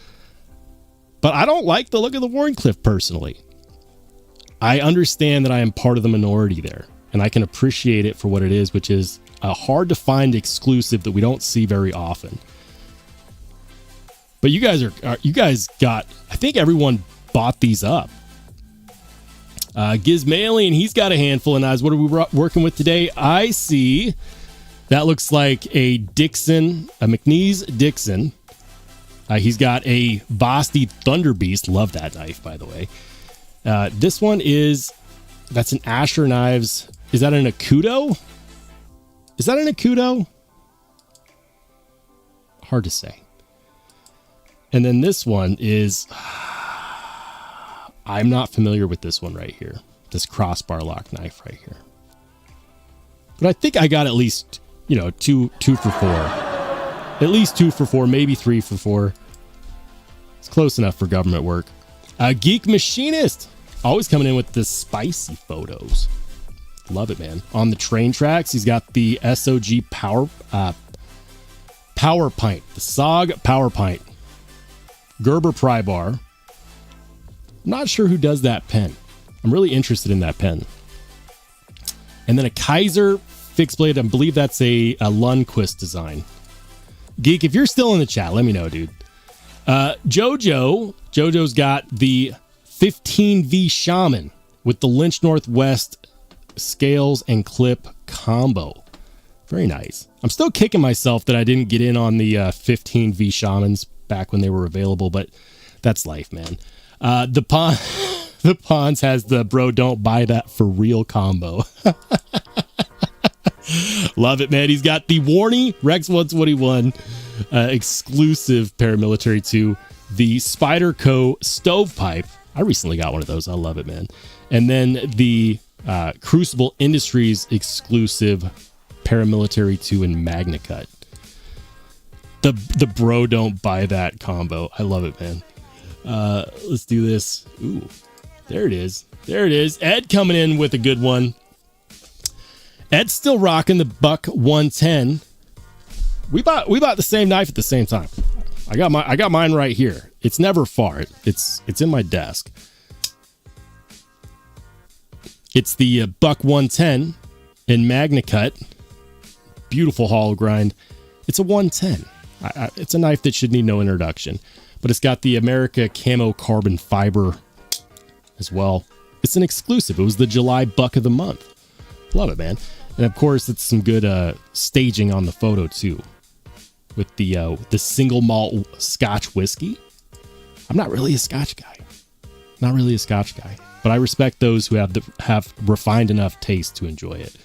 But I don't like the look of the Wharncliffe personally. I understand that I am part of the minority there, and I can appreciate it for what it is, which is a hard to find exclusive that we don't see very often. But you guys got, I think everyone bought these up. Gizmalian, he's got a handful of knives. What are we working with today? I see that looks like a Dixon, a McNeese Dixon He's got a Vosti Thunder Beast. Love that knife, by the way. This one that's an Asher Knives. Is that an Akuto? Is that an Akuto? Hard to say. And then this one is, I'm not familiar with this one right here. This crossbar lock knife right here. But I think I got at least, two for four. At least 2 for 4, maybe 3 for 4. It's close enough for government work. Geek Machinist. Always coming in with the spicy photos. Love it, man. On the train tracks, he's got the SOG Power Pint. The SOG Power Pint. Gerber pry bar. I'm not sure who does that pen. I'm really interested in that pen. And then a Kaiser fixed blade. I believe that's a Lundquist design. Geek, if you're still in the chat, let me know, dude. Jojo's got the 15V Shaman with the Lynch Northwest scales and clip combo. Very nice. I'm still kicking myself that I didn't get in on the 15V Shamans back when they were available, but that's life, man. The Pons has the bro don't buy that for real combo. Love it, man. He's got the Warney Rex 121 exclusive paramilitary to the Spyderco stovepipe. I recently got one of those. I love it, man. And then the Crucible Industries exclusive paramilitary 2 in MagnaCut. The bro don't buy that combo. I love it, man. Let's do this. Ooh, there it is. There it is. Ed coming in with a good one. Ed's still rocking the Buck 110. We bought the same knife at the same time. I got mine right here. It's never far. It's in my desk. It's the Buck 110 in MagnaCut. Beautiful hollow grind. It's a 110. It's a knife that should need no introduction, but it's got the America camo carbon fiber as well. It's an exclusive. It was the July Buck of the month. Love it, man. And of course, it's some good staging on the photo too, with the single malt Scotch whiskey. I'm not really a Scotch guy. But I respect those who have refined enough taste to enjoy it.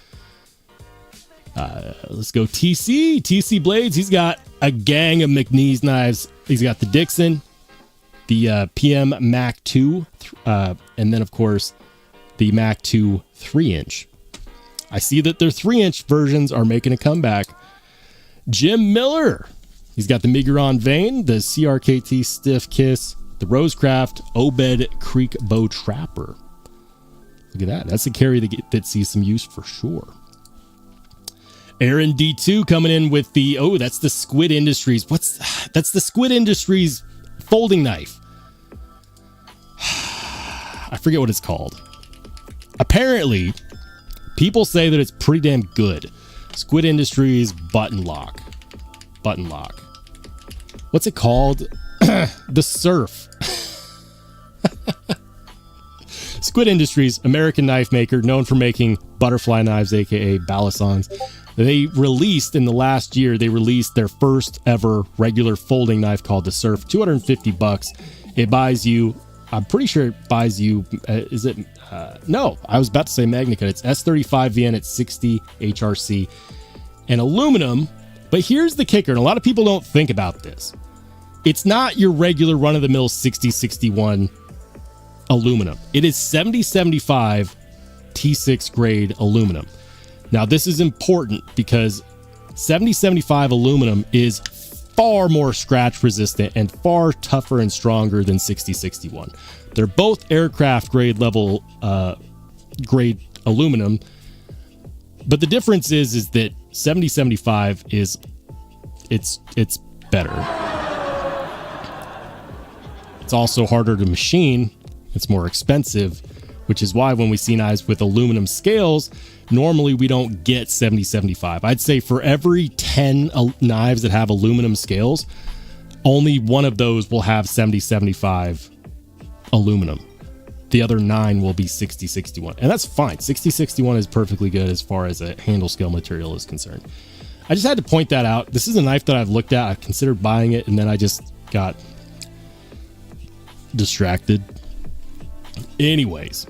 Let's go TC Blades. He's got a gang of McNeese knives. He's got the Dixon, the PM Mac 2, and then of course the Mac 2 3-inch. I see that their 3-inch versions are making a comeback. Jim Miller. He's got the Miguron Vein, the CRKT Stiff Kiss, the Rosecraft Obed Creek Bow Trapper. Look at that. That's a carry that sees some use for sure. Aaron D2 coming in with that's the Squid Industries. That's the Squid Industries folding knife. I forget what it's called. Apparently, people say that it's pretty damn good. Squid Industries button lock. What's it called? The Surf. Squid Industries, American knife maker, known for making butterfly knives, aka balisongs. They released in the last year, their first ever regular folding knife called the Surf. $250. It buys you, I'm pretty sure it buys you, no, I was about to say MagnaCut. It's S35VN at 60 HRC and aluminum. But here's the kicker, and a lot of people don't think about this. It's not your regular run-of-the-mill 6061 aluminum. It is 7075 T6 grade aluminum. Now, this is important because 7075 aluminum is far more scratch resistant and far tougher and stronger than 6061. They're both aircraft grade level grade aluminum, but the difference is that 7075 is it's better. It's also harder to machine. It's more expensive, which is why when we see knives with aluminum scales, normally we don't get 7075. I'd say for every 10 knives that have aluminum scales, only one of those will have 7075 aluminum. The other 9 will be 6061, and that's fine. 6061 is perfectly good as far as a handle scale material is concerned. I just had to point that out. This is a knife that I've looked at. I've considered buying it, and then I just got distracted. Anyways,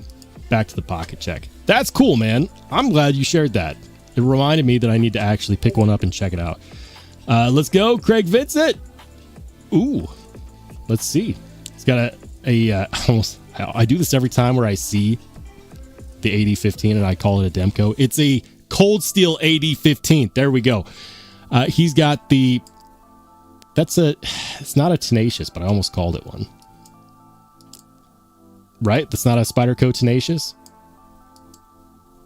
back to the pocket check. That's cool, man. I'm glad you shared that. It reminded me that I need to actually pick one up and check it out. Let's go, Craig Vincent. Ooh, let's see. It's got almost. I do this every time where I see the AD15 and I call it a Demco. It's a Cold Steel AD15. There we go. He's got the. It's not a Tenacious, but I almost called it one. Right? That's not a Spyderco Tenacious.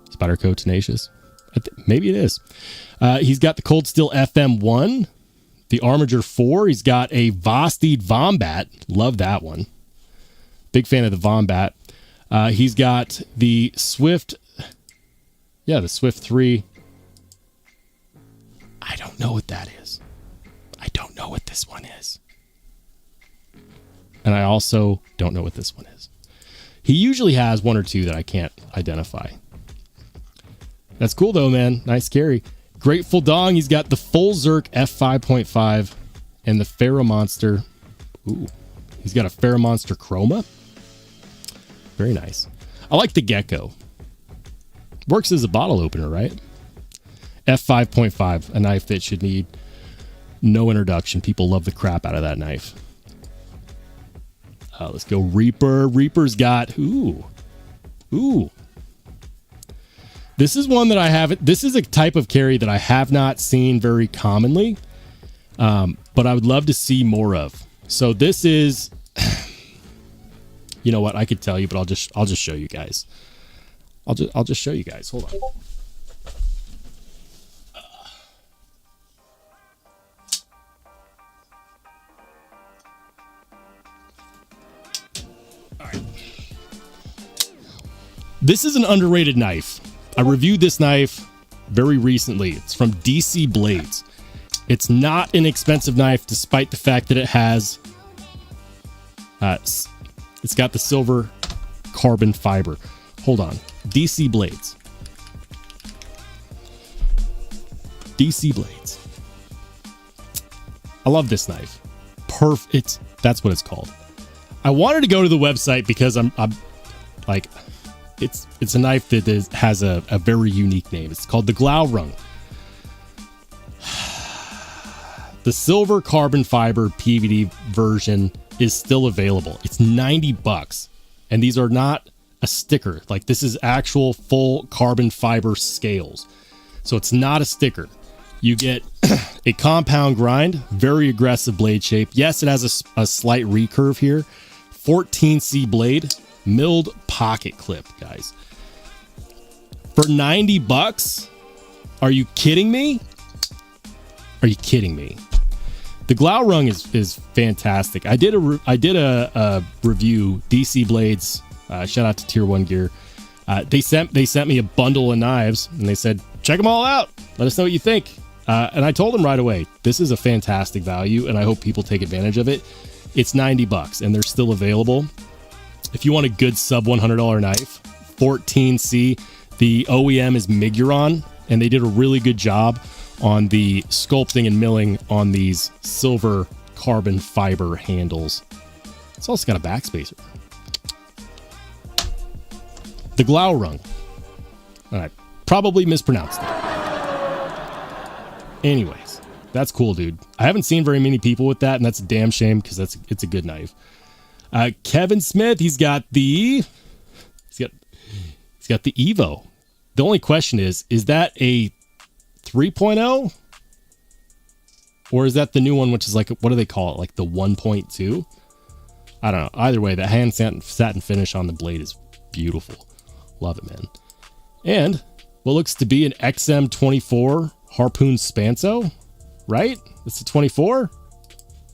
Spyderco Tenacious. Maybe it is. He's got the Cold Steel FM1, the Armiger 4. He's got a Vosteed Vombat. Love that one. Big fan of the Vombat. He's got the Swift. Yeah, the Swift 3. I don't know what that is. I don't know what this one is. And I also don't know what this one is. He usually has one or two that I can't identify. That's cool though, man. Nice carry. Grateful Dong. He's got the full Zerk F5.5 and the Ferromonster. Ooh, he's got a Ferromonster Chroma. Very nice. I like the Gecko. Works as a bottle opener, right? F5.5, a knife that should need no introduction. People love the crap out of that knife. Let's go Reaper. Reaper's got, ooh. This is one that I haven't, this is a type of carry that I have not seen very commonly, but I would love to see more of. So this is, you know what, I could tell you, but I'll just show you guys. I'll just show you guys. Hold on. This is an underrated knife. I reviewed this knife very recently. It's from DC Blades. It's not an expensive knife, despite the fact that it has, it's got the silver carbon fiber. Hold on. DC Blades. DC Blades. I love this knife. That's what it's called. I wanted to go to the website because I'm like, it's a knife that has a very unique name. It's called the Glaurung. The silver carbon fiber PVD version is still available. It's $90, and these are not a sticker. Like, this is actual full carbon fiber scales, so it's not a sticker. You get a compound grind, very aggressive blade shape. Yes, it has a slight recurve here. 14C blade. Milled pocket clip, guys. For $90? Are you kidding me? Are you kidding me? The Glaurung is fantastic. I did a review, DC Blades. Shout out to Tier 1 Gear. They sent me a bundle of knives and they said, check them all out. Let us know what you think. And I told them right away, this is a fantastic value and I hope people take advantage of it. It's $90 and they're still available. If you want a good sub $100 knife, 14C, the OEM is Miguron, and they did a really good job on the sculpting and milling on these silver carbon fiber handles. It's also got a backspacer. The Glaurung. And I probably mispronounced it. Anyways, that's cool, dude. I haven't seen very many people with that, and that's a damn shame because it's a good knife. Kevin Smith, he's got the Evo. The only question is that a 3.0 or is that the new one, which is like, what do they call it? Like the 1.2? I don't know. Either way, the hand satin finish on the blade is beautiful. Love it, man. And what looks to be an XM24 Harpoon Spanso, right? It's a 24?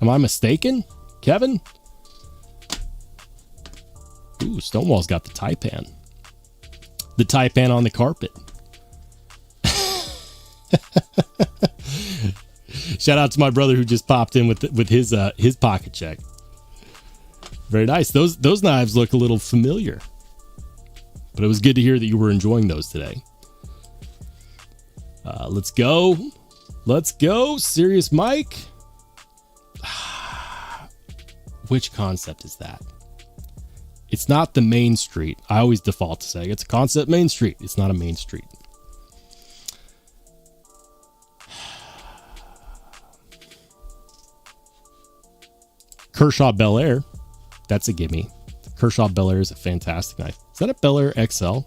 Am I mistaken, Kevin? Ooh, Stonewall's got the Taipan. The Taipan on the carpet. Shout out to my brother who just popped in with his pocket check. Very nice. Those knives look a little familiar. But it was good to hear that you were enjoying those today. Let's go. Let's go. Serious Mike. which concept is that. It's not the main street. I always default to saying it's a concept main street. It's not a main street. Kershaw Bel Air. That's a gimme. Kershaw Bel Air is a fantastic knife. Is that a Bel Air XL?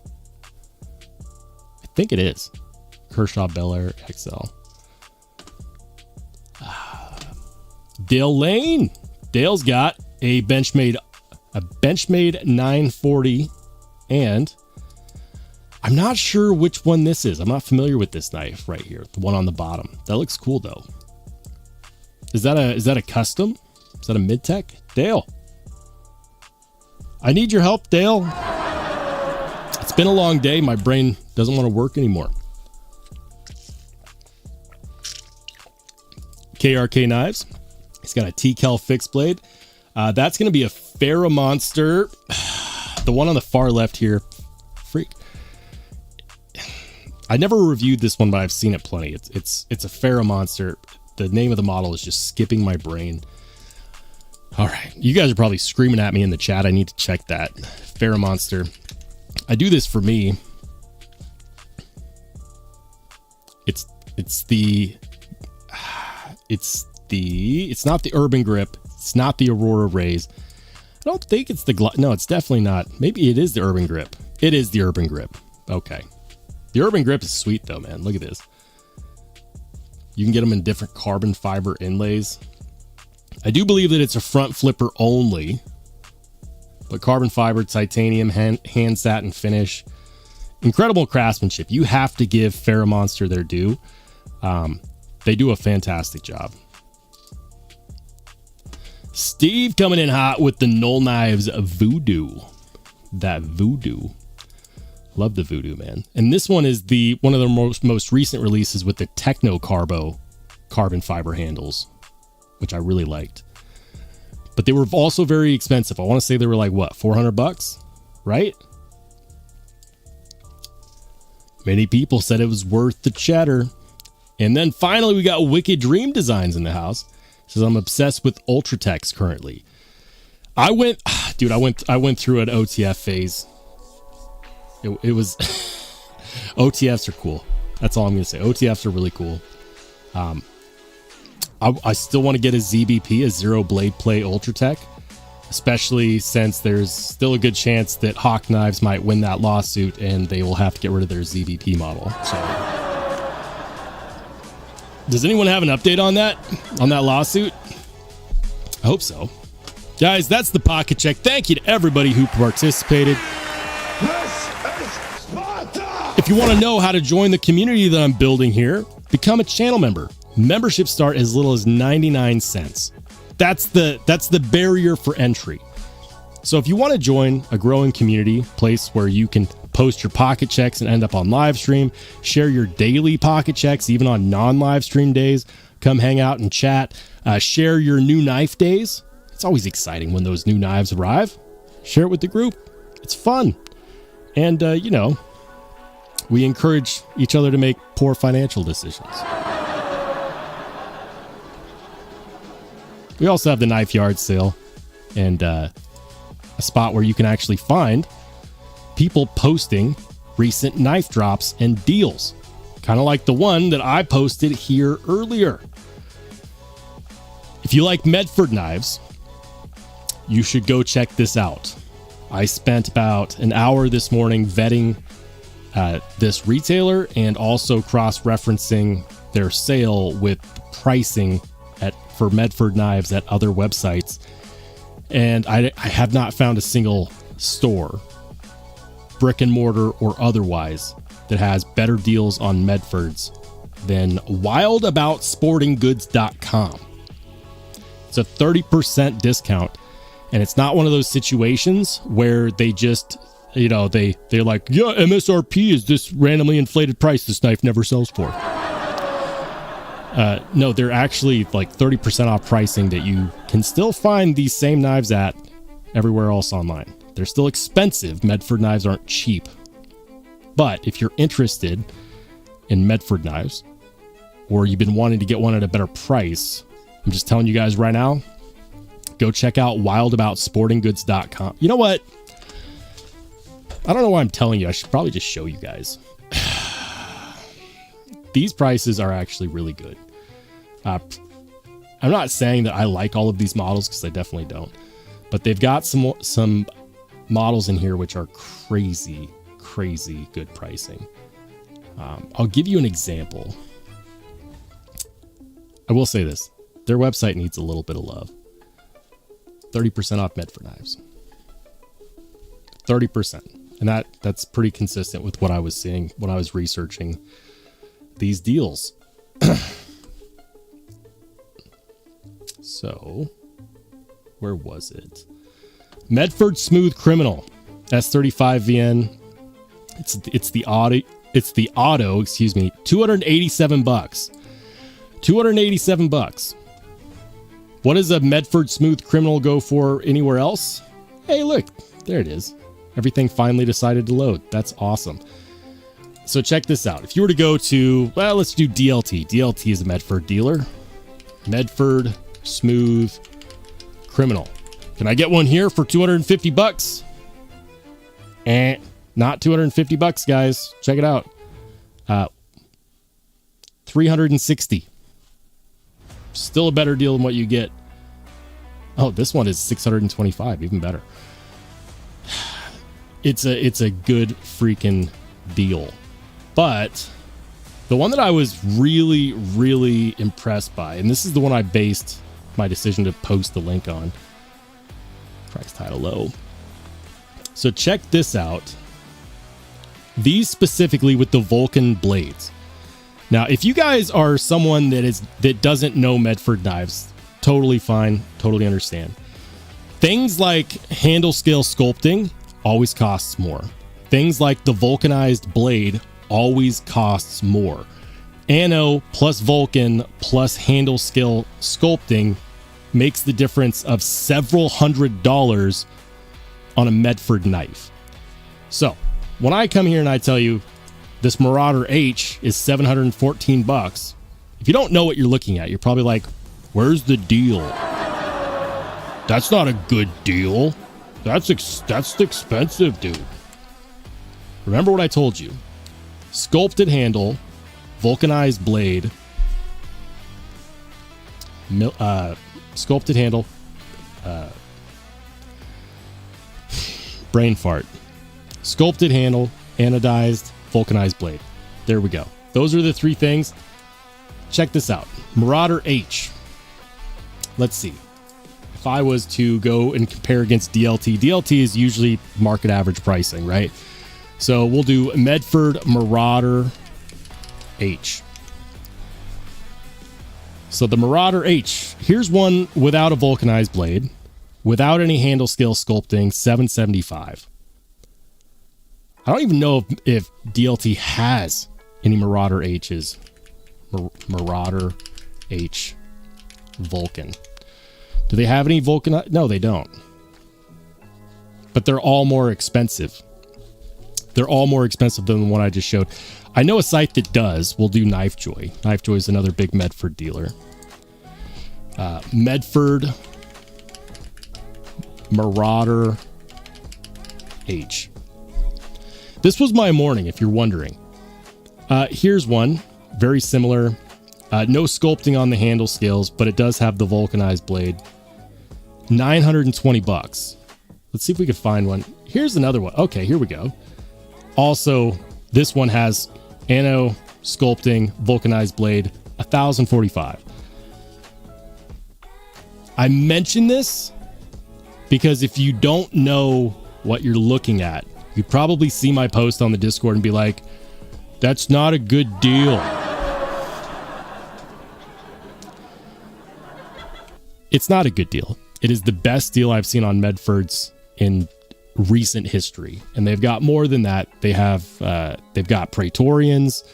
I think it is. Kershaw Bel Air XL. Dale Lane. Dale's got a benchmade 940, and I'm not sure which one this is. I'm not familiar with this knife right here, the one on the bottom. That looks cool though. Is that a custom? Is that a mid-tech? Dale, I need your help, Dale. It's been a long day. My brain doesn't want to work anymore. KRK Knives. He's got a T-Cal fixed blade. That's going to be a Monster. The one on the far left here. Freak. I never reviewed this one, but I've seen it plenty. It's a Monster. The name of the model is just skipping my brain. All right. You guys are probably screaming at me in the chat. I need to check that. Monster. I do this for me. It's not the Urban Grip. It's not the Aurora Rays. I don't think it's the no, it's definitely not. Maybe it is the Urban Grip. It is the Urban Grip. Okay. The Urban Grip is sweet though, man. Look at this. You can get them in different carbon fiber inlays. I do believe that it's a front flipper only, but carbon fiber, titanium, hand satin finish. Incredible craftsmanship. You have to give Monster their due. They do a fantastic job. Steve coming in hot with the Knoll Knives Voodoo. That Voodoo. Love the Voodoo, man. And this one is one of the most recent releases with the Techno Carbo carbon fiber handles, which I really liked. But they were also very expensive. I want to say they were like, what, $400, right? Many people said it was worth the cheddar. And then finally, we got Wicked Dream Designs in the house. Says I'm obsessed with ultratechs currently. I went through an OTF phase. It was OTFs are cool. That's all I'm gonna say. OTFs are really cool. I still want to get a ZBP, a zero blade play ultratech, especially since there's still a good chance that Hawk Knives might win that lawsuit and they will have to get rid of their ZBP model. So. Does anyone have an update on that lawsuit? I hope so. Guys, that's the pocket check. Thank you to everybody who participated. This is Sparta! If you want to know how to join the community that I'm building here, become a channel member. Memberships start as little as 99 cents. That's the barrier for entry. So if you want to join a growing community, place where you can post your pocket checks and end up on live stream, share your daily pocket checks, even on non-live stream days, come hang out and chat, share your new knife days. It's always exciting when those new knives arrive. Share it with the group. It's fun. And, we encourage each other to make poor financial decisions. We also have the knife yard sale and a spot where you can actually find people posting recent knife drops and deals, kind of like the one that I posted here earlier. If you like Medford knives, you should go check this out. I spent about an hour this morning vetting this retailer and also cross-referencing their sale with pricing for Medford knives at other websites. And I have not found a single store, brick and mortar or otherwise, that has better deals on Medfords than wildaboutsportinggoods.com. It's a 30% discount, and it's not one of those situations where they just, they're like, yeah, MSRP is this randomly inflated price this knife never sells for. No, they're actually like 30% off pricing that you can still find these same knives at everywhere else online. They're still expensive. Medford knives aren't cheap. But if you're interested in Medford knives, or you've been wanting to get one at a better price, I'm just telling you guys right now, go check out wildaboutsportinggoods.com. You know what? I don't know why I'm telling you. I should probably just show you guys. These prices are actually really good. I'm not saying that I like all of these models because I definitely don't, but they've got some models in here which are crazy good pricing. I'll give you an example. I will say this. Their website needs a little bit of love. 30% off Medford knives. 30%. And that's pretty consistent with what I was seeing when I was researching these deals. So, where was it? Medford Smooth Criminal S35VN. It's the auto, excuse me, $287. $287. What does a Medford Smooth Criminal go for anywhere else? Hey, look, there it is. Everything finally decided to load. That's awesome. So check this out. If you were to go to, well, let's do DLT. DLT is a Medford dealer. Medford Smooth Criminal. Can I get one here for $250? Not $250, guys. Check it out. $360. Still a better deal than what you get. Oh, this one is $625, even better. It's a good freaking deal. But the one that I was really impressed by, and this is the one I based my decision to post the link on. Price title low. So check this out. These specifically with the Vulcan blades. Now, if you guys are someone that doesn't know Medford knives, totally fine, totally understand. Things like handle scale sculpting always costs more. Things like the vulcanized blade always costs more. Anno plus Vulcan plus handle scale sculpting makes the difference of several $100s on a Medford knife. So when I come here and I tell you this Marauder H is $714, if you don't know what you're looking at, you're probably like, where's the deal? That's not a good deal. That's expensive, dude. Remember what I told you. Sculpted handle, vulcanized blade, sculpted handle, brain fart. Sculpted handle, anodized, vulcanized blade. There we go. Those are the three things. Check this out. Marauder H. Let's see. If I was to go and compare against DLT, DLT is usually market average pricing, right? So we'll do Medford Marauder H. So the Marauder H, here's one without a vulcanized blade, without any handle scale sculpting, $775. I don't even know if DLT has any Marauder H's. Marauder H Vulcan. Do they have any Vulcan? No, they don't. But they're all more expensive. They're all more expensive than the one I just showed. I know a site that does. We'll do KnifeJoy. KnifeJoy is another big Medford dealer. Medford Marauder H. This was my morning, if you're wondering. Here's one. Very similar. No sculpting on the handle scales, but it does have the vulcanized blade. $920. Let's see if we can find one. Here's another one. Okay, here we go. Also, this one has anno sculpting, vulcanized blade, $1,045. I mention this because if you don't know what you're looking at, you'd probably see my post on the Discord and be like, that's not a good deal. It's not a good deal. It is the best deal I've seen on Medfords in recent history, and they've got more than that. They've got Praetorians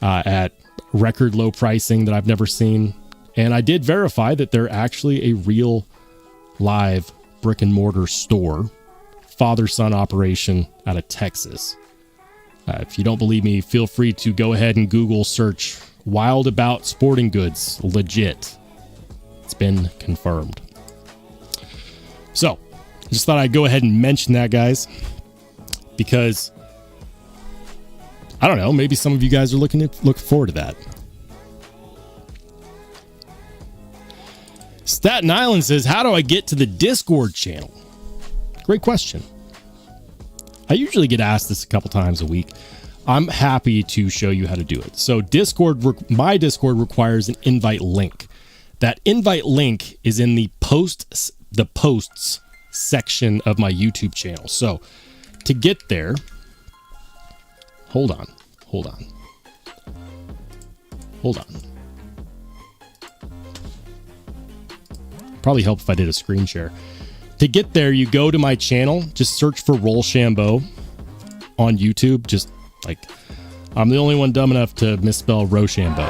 at record low pricing that I've never seen, and I did verify that they're actually a real live brick and mortar store, father-son operation out of Texas. If you don't believe me, feel free to go ahead and Google search Wild About Sporting Goods. Legit. It's been confirmed. So I just thought I'd go ahead and mention that, guys, because I don't know, maybe some of you guys are looking forward to that. Staten Island says, how do I get to the Discord channel? Great question. I usually get asked this a couple times a week. I'm happy to show you how to do it. So my Discord requires an invite link. That invite link is in the posts section of my YouTube channel. So to get there, hold on. Probably help if I did a screen share. To get there, you go to my channel, just search for Rollshambo on YouTube. Just like, I'm the only one dumb enough to misspell Rollshambo.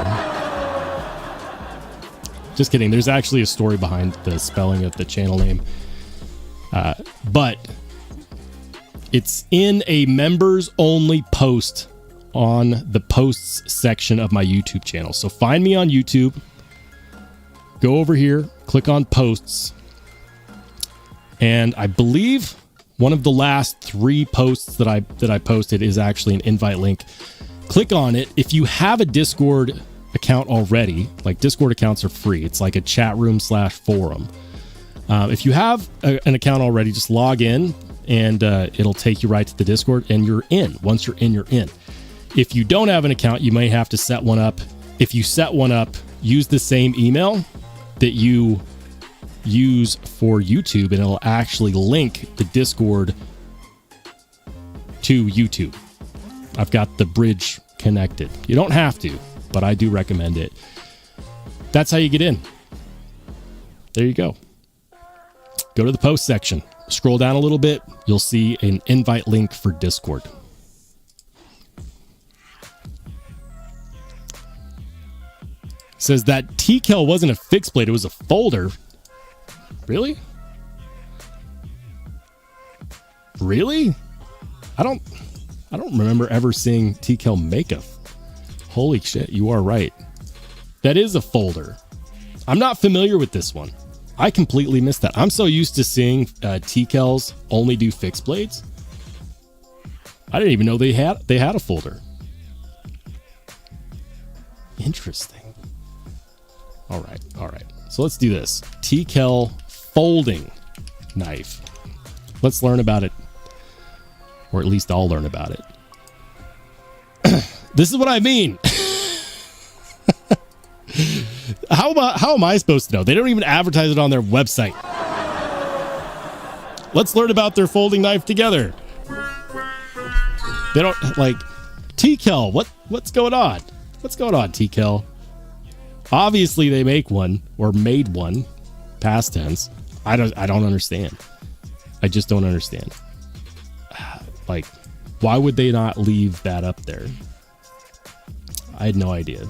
Just kidding. There's actually a story behind the spelling of the channel name. But it's in a members only post on the posts section of my YouTube channel. So find me on YouTube, go over here, click on posts, and I believe one of the last 3 posts that I posted is actually an invite link. Click on it. If you have a Discord account already, like Discord accounts are free. It's like a chat room /forum. If you have an account already, just log in and it'll take you right to the Discord and you're in. Once you're in, you're in. If you don't have an account, you may have to set one up. If you set one up, use the same email that you use for YouTube, and it'll actually link the Discord to YouTube. I've got the bridge connected. You don't have to, but I do recommend it. That's how you get in. There you go. Go to the post section. Scroll down a little bit. You'll see an invite link for Discord. Says that T-Kel wasn't a fixed blade, it was a folder. Really? Really? I don't remember ever seeing T-Kel make a... Holy shit, you are right. That is a folder. I'm not familiar with this one. I completely missed that. I'm so used to seeing T-Kels only do fixed blades. I didn't even know they had a folder. Interesting. All right. So let's do this. T-Kel folding knife. Let's learn about it. Or at least I'll learn about it. This is what I mean. How am I supposed to know? They don't even advertise it on their website. Let's learn about their folding knife together. They don't like T-Kel. What's going on? What's going on, T-Kel? Obviously they make one or made one, past tense. I don't understand. I just don't understand. Like, why would they not leave that up there? I had no idea.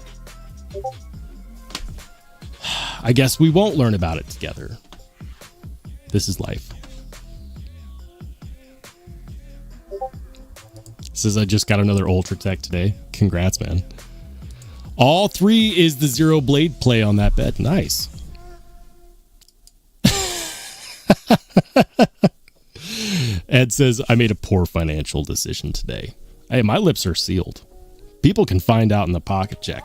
I guess we won't learn about it together. This is life. Says I just got another ultratech today. Congrats, man. All 3 is the 0 blade play on that bed. Nice. Ed says, I made a poor financial decision today. Hey, my lips are sealed. People can find out in the pocket check.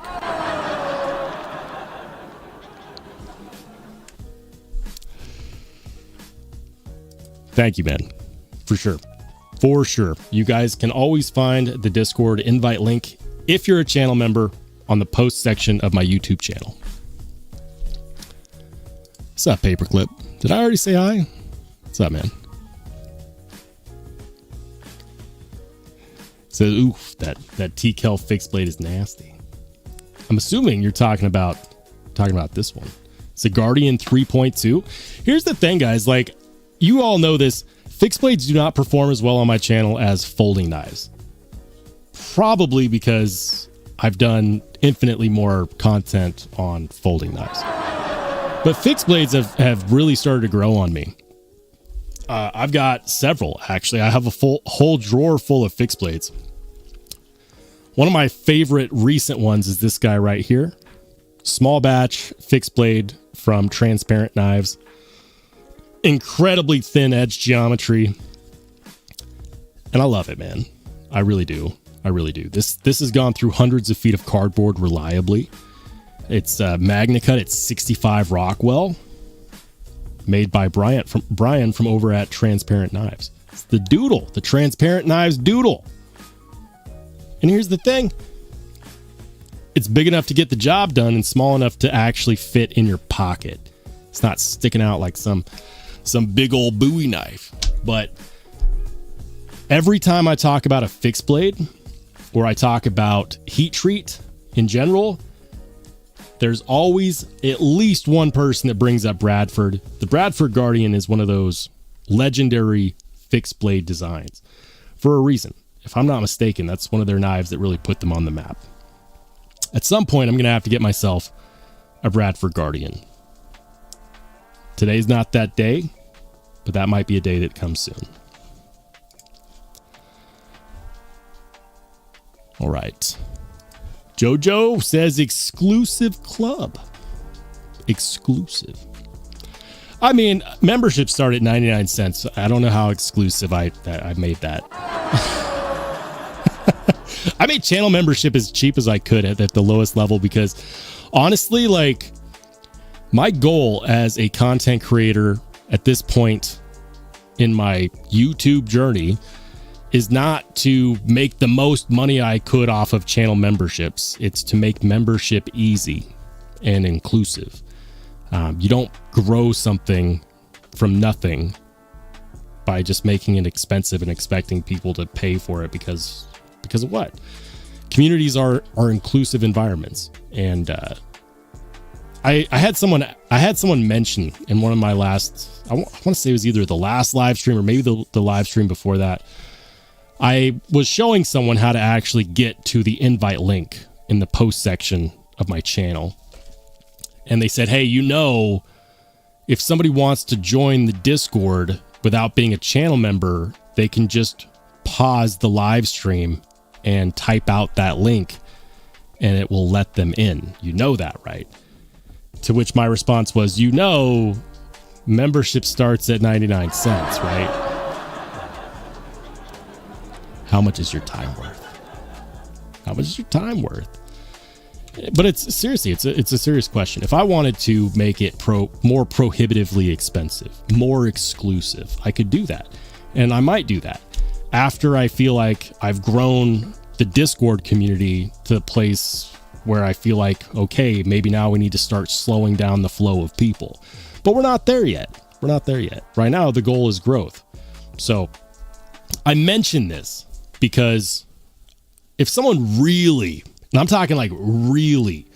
Thank you, man. For sure. For sure. You guys can always find the Discord invite link if you're a channel member on the post section of my YouTube channel. What's up, Paperclip? Did I already say hi? What's up, man? Says, oof, that T-Kel fixed blade is nasty. I'm assuming you're talking about this one. It's a Guardian 3.2. Here's the thing, guys. Like, you all know this. Fixed blades do not perform as well on my channel as folding knives. Probably because I've done infinitely more content on folding knives. But fixed blades have really started to grow on me. I've got several, actually. I have a whole drawer full of fixed blades. One of my favorite recent ones is this guy right here. Small batch fixed blade from Transparent Knives. incredibly thin edge geometry. And I love it, man. I really do. I really do. This has gone through hundreds of feet of cardboard reliably. It's MagnaCut. It's 65 Rockwell, made by Brian from over at Transparent Knives. It's the Doodle, the Transparent Knives Doodle. And here's the thing. It's big enough to get the job done and small enough to actually fit in your pocket. It's not sticking out like some big old Bowie knife. But every time I talk about a fixed blade or I talk about heat treat in general, there's always at least one person that brings up Bradford. The Bradford Guardian is one of those legendary fixed blade designs for a reason. If I'm not mistaken, that's one of their knives that really put them on the map. At some point, I'm going to have to get myself a Bradford Guardian. Today's not that day, but that might be a day that comes soon. All right. Jojo says exclusive club. Exclusive. I mean, membership start at 99 cents. I don't know how exclusive I made that. I made channel membership as cheap as I could at the lowest level because honestly, like, my goal as a content creator at this point in my YouTube journey is not to make the most money I could off of channel memberships. It's to make membership easy and inclusive. You don't grow something from nothing by just making it expensive and expecting people to pay for it because of what? Communities are inclusive environments. And I had someone mention in one of my last, I want to say it was either the last live stream or maybe the live stream before that. I was showing someone how to actually get to the invite link in the post section of my channel. And they said, hey, if somebody wants to join the Discord without being a channel member, they can just pause the live stream and type out that link and it will let them in. You know that, right? To which my response was, membership starts at 99 cents, right? How much is your time worth? How much is your time worth? But it's seriously, it's a serious question. If I wanted to make it more prohibitively expensive, more exclusive, I could do that. And I might do that after I feel like I've grown the Discord community to the place where I feel like, okay, maybe now we need to start slowing down the flow of people. But we're not there yet. We're not there yet. Right now, the goal is growth. So I mention this because if someone really, and I'm talking like really,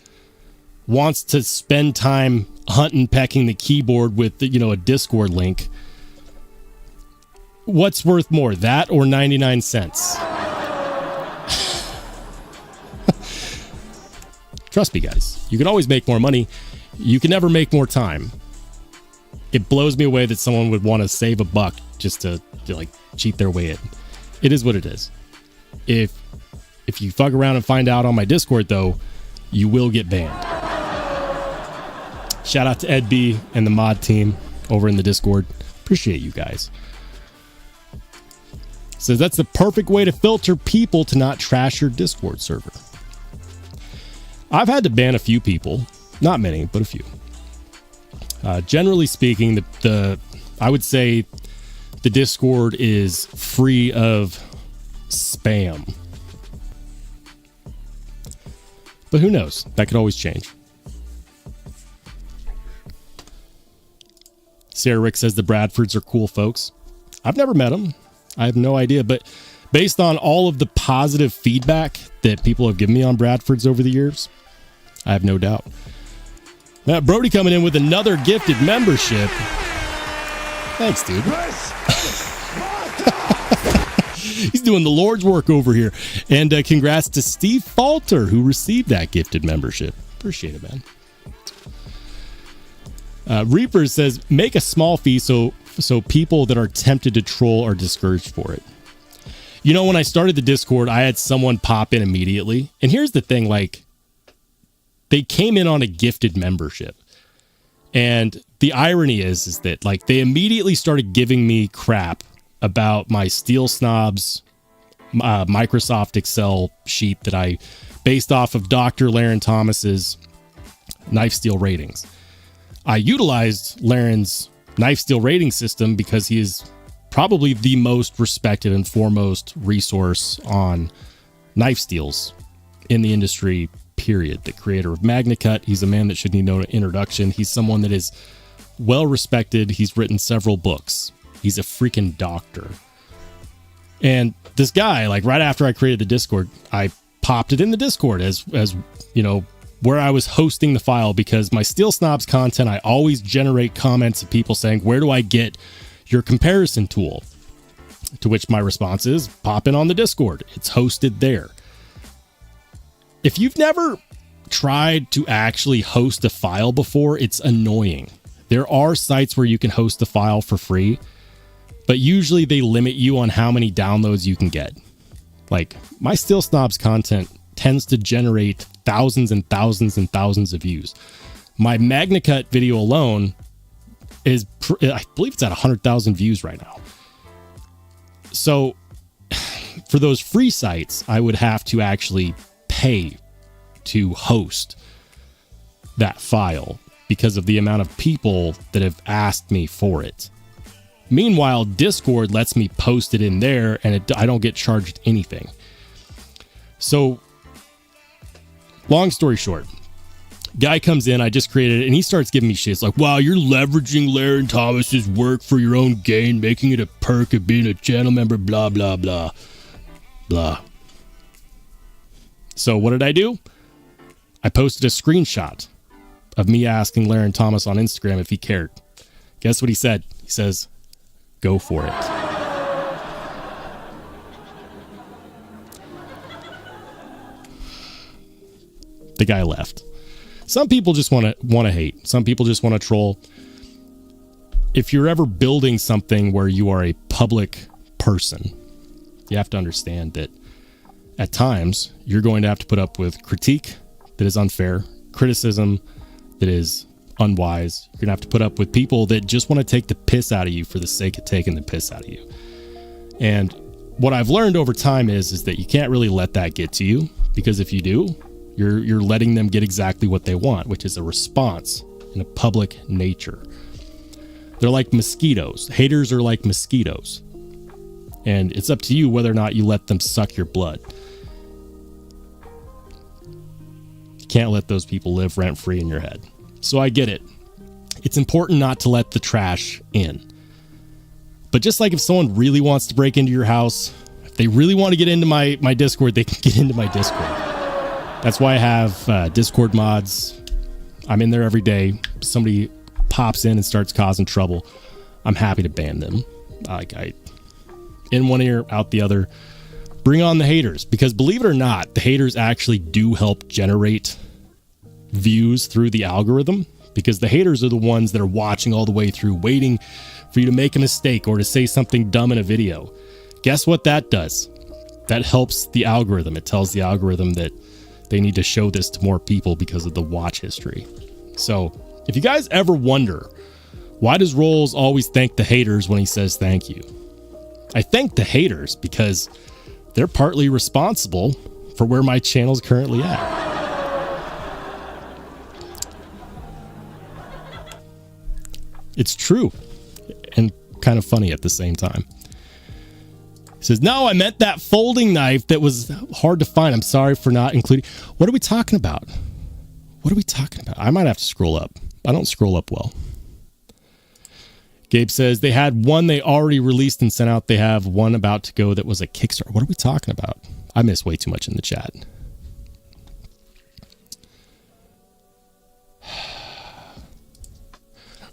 wants to spend time hunting, pecking the keyboard with, a Discord link, what's worth more, that or 99 cents? Trust me, guys, you can always make more money. You can never make more time. It blows me away that someone would want to save a buck just to like cheat their way in. It is what it is. If you fuck around and find out on my Discord, though, you will get banned. Shout out to Ed B and the mod team over in the Discord. Appreciate you guys. So that's the perfect way to filter people to not trash your Discord server. I've had to ban a few people, not many, but a few. Generally speaking, I would say the Discord is free of spam. But who knows? That could always change. Sarah Rick says the Bradfords are cool folks. I've never met them. I have no idea. But based on all of the positive feedback that people have given me on Bradfords over the years, I have no doubt. Matt Brody coming in with another gifted membership. Thanks, dude. He's doing the Lord's work over here. And congrats to Steve Falter, who received that gifted membership. Appreciate it, man. Reaper says, make a small fee so people that are tempted to troll are discouraged for it. When I started the Discord, I had someone pop in immediately. And here's the thing, like, they came in on a gifted membership. And the irony is that like they immediately started giving me crap about my Steel Snobs Microsoft Excel sheet that I based off of Dr. Laren Thomas's knife steel ratings. I utilized Laren's knife steel rating system because he is probably the most respected and foremost resource on knife steels in the industry, period. The creator of MagnaCut. He's a man that should need no introduction. He's someone that is well respected. He's written several books. He's a freaking doctor. And this guy, like right after I created the Discord, I popped it in the Discord as you know, where I was hosting the file, because my Steel Snobs content, I always generate comments of people saying, where do I get your comparison tool? To which my response is, pop in on the Discord. It's hosted there. If you've never tried to actually host a file before, it's annoying. There are sites where you can host a file for free, but usually they limit you on how many downloads you can get. Like, my Steel Snobs content tends to generate thousands and thousands and thousands of views. My MagnaCut video alone is, I believe it's at 100,000 views right now. So for those free sites, I would have to actually pay to host that file because of the amount of people that have asked me for it. Meanwhile, Discord lets me post it in there and I don't get charged anything. So, long story short, guy comes in, I just created it, and he starts giving me shit. It's like, wow, you're leveraging Laren Thomas's work for your own gain, making it a perk of being a channel member, blah, blah, blah, blah. So what did I do? I posted a screenshot of me asking Laren Thomas on Instagram if he cared. Guess what he said? He says, go for it. The guy left. Some people just want to hate. Some people just want to troll. If you're ever building something where you are a public person, you have to understand that at times you're going to have to put up with critique that is unfair, criticism that is unwise. You're gonna have to put up with people that just want to take the piss out of you for the sake of taking the piss out of you. And what I've learned over time is that you can't really let that get to you, because if you do, you're letting them get exactly what they want, which is a response in a public nature. They're like mosquitoes. Haters are like mosquitoes. And it's up to you whether or not you let them suck your blood. You can't let those people live rent-free in your head. So I get it. It's important not to let the trash in. But just like if someone really wants to break into your house, if they really want to get into my Discord, they can get into my Discord. That's why I have Discord mods. I'm in there every day. Somebody pops in and starts causing trouble, I'm happy to ban them. I in one ear, out the other. Bring on the haters, because believe it or not, the haters actually do help generate views through the algorithm, because the haters are the ones that are watching all the way through, waiting for you to make a mistake or to say something dumb in a video. Guess what that does? That helps the algorithm. It tells the algorithm that they need to show this to more people because of the watch history. So if you guys ever wonder, why does Rolls always thank the haters when he says thank you? I thank the haters because they're partly responsible for where my channel's currently at. It's true and kind of funny at the same time. He says, no, I meant that folding knife that was hard to find. I'm sorry for not including. What are we talking about? What are we talking about? I might have to scroll up. I don't scroll up well. Gabe says they had one they already released and sent out. They have one about to go that was a Kickstarter. What are we talking about? I miss way too much in the chat.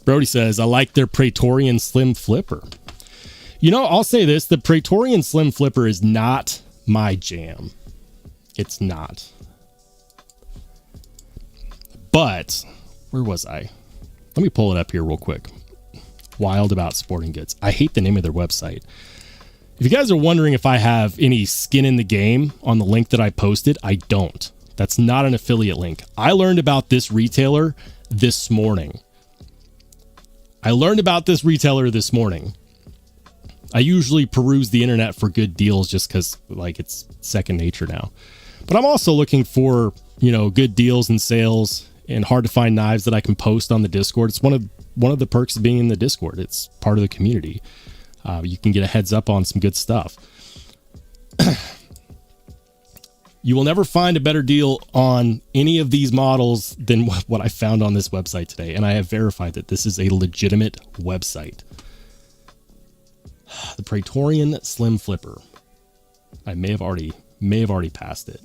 Brody says, I like their Praetorian Slim Flipper. You know, I'll say this. The Praetorian Slim Flipper is not my jam. It's not. But, where was I? Let me pull it up here real quick. Wild About Sporting Goods. I hate the name of their website. If you guys are wondering if I have any skin in the game on the link that I posted, I don't. That's not an affiliate link. I learned about this retailer this morning. I learned about this retailer this morning. I usually peruse the internet for good deals just because, like, it's second nature now. But I'm also looking for, you know, good deals and sales and hard to find knives that I can post on the Discord. It's one of the perks of being in the Discord. It's part of the community. You can get a heads up on some good stuff. You will never find a better deal on any of these models than what I found on this website today. And I have verified that this is a legitimate website. The Praetorian Slim Flipper. I may have already passed it.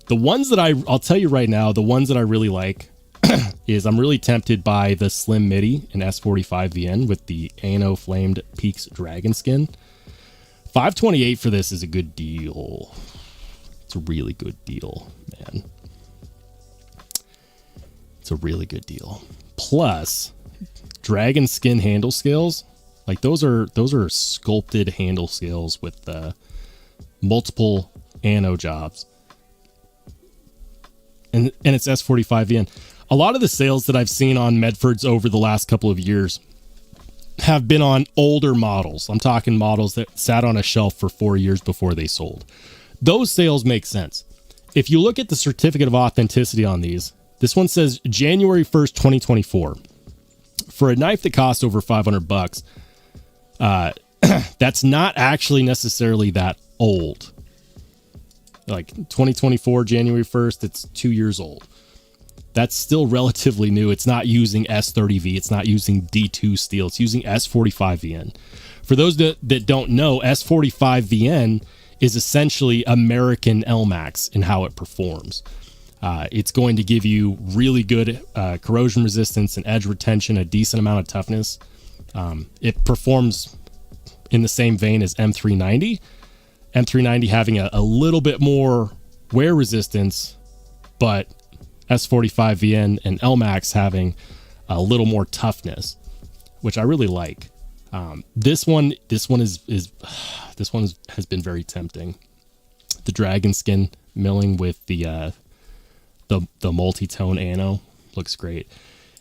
The ones that I'll tell you right now, the ones that I really like is I'm really tempted by the Slim Midi in S45VN with the Ano Flamed Peaks Dragon Skin. $528 for this is a good deal. It's a really good deal, man. It's a really good deal. Plus, dragon skin handle scales. Like those are sculpted handle scales with multiple ano jobs. And it's S45VN. A lot of the sales that I've seen on Medfords over the last couple of years have been on older models. I'm talking models that sat on a shelf for 4 years before they sold. Those sales make sense. If you look at the certificate of authenticity on these, this one says January 1st, 2024. For a knife that costs over $500, that's not actually necessarily that old. Like 2024, January 1st, it's 2 years old. That's still relatively new. It's not using S30V. It's not using D2 steel. It's using S45VN. For those that don't know, S45VN is essentially American LMAX in how it performs. It's going to give you really good corrosion resistance and edge retention, a decent amount of toughness. It performs in the same vein as M390. M390 having a little bit more wear resistance, but S45VN and LMAX having a little more toughness, which I really like. This one has been very tempting. The dragon skin milling with the multi-tone ano looks great.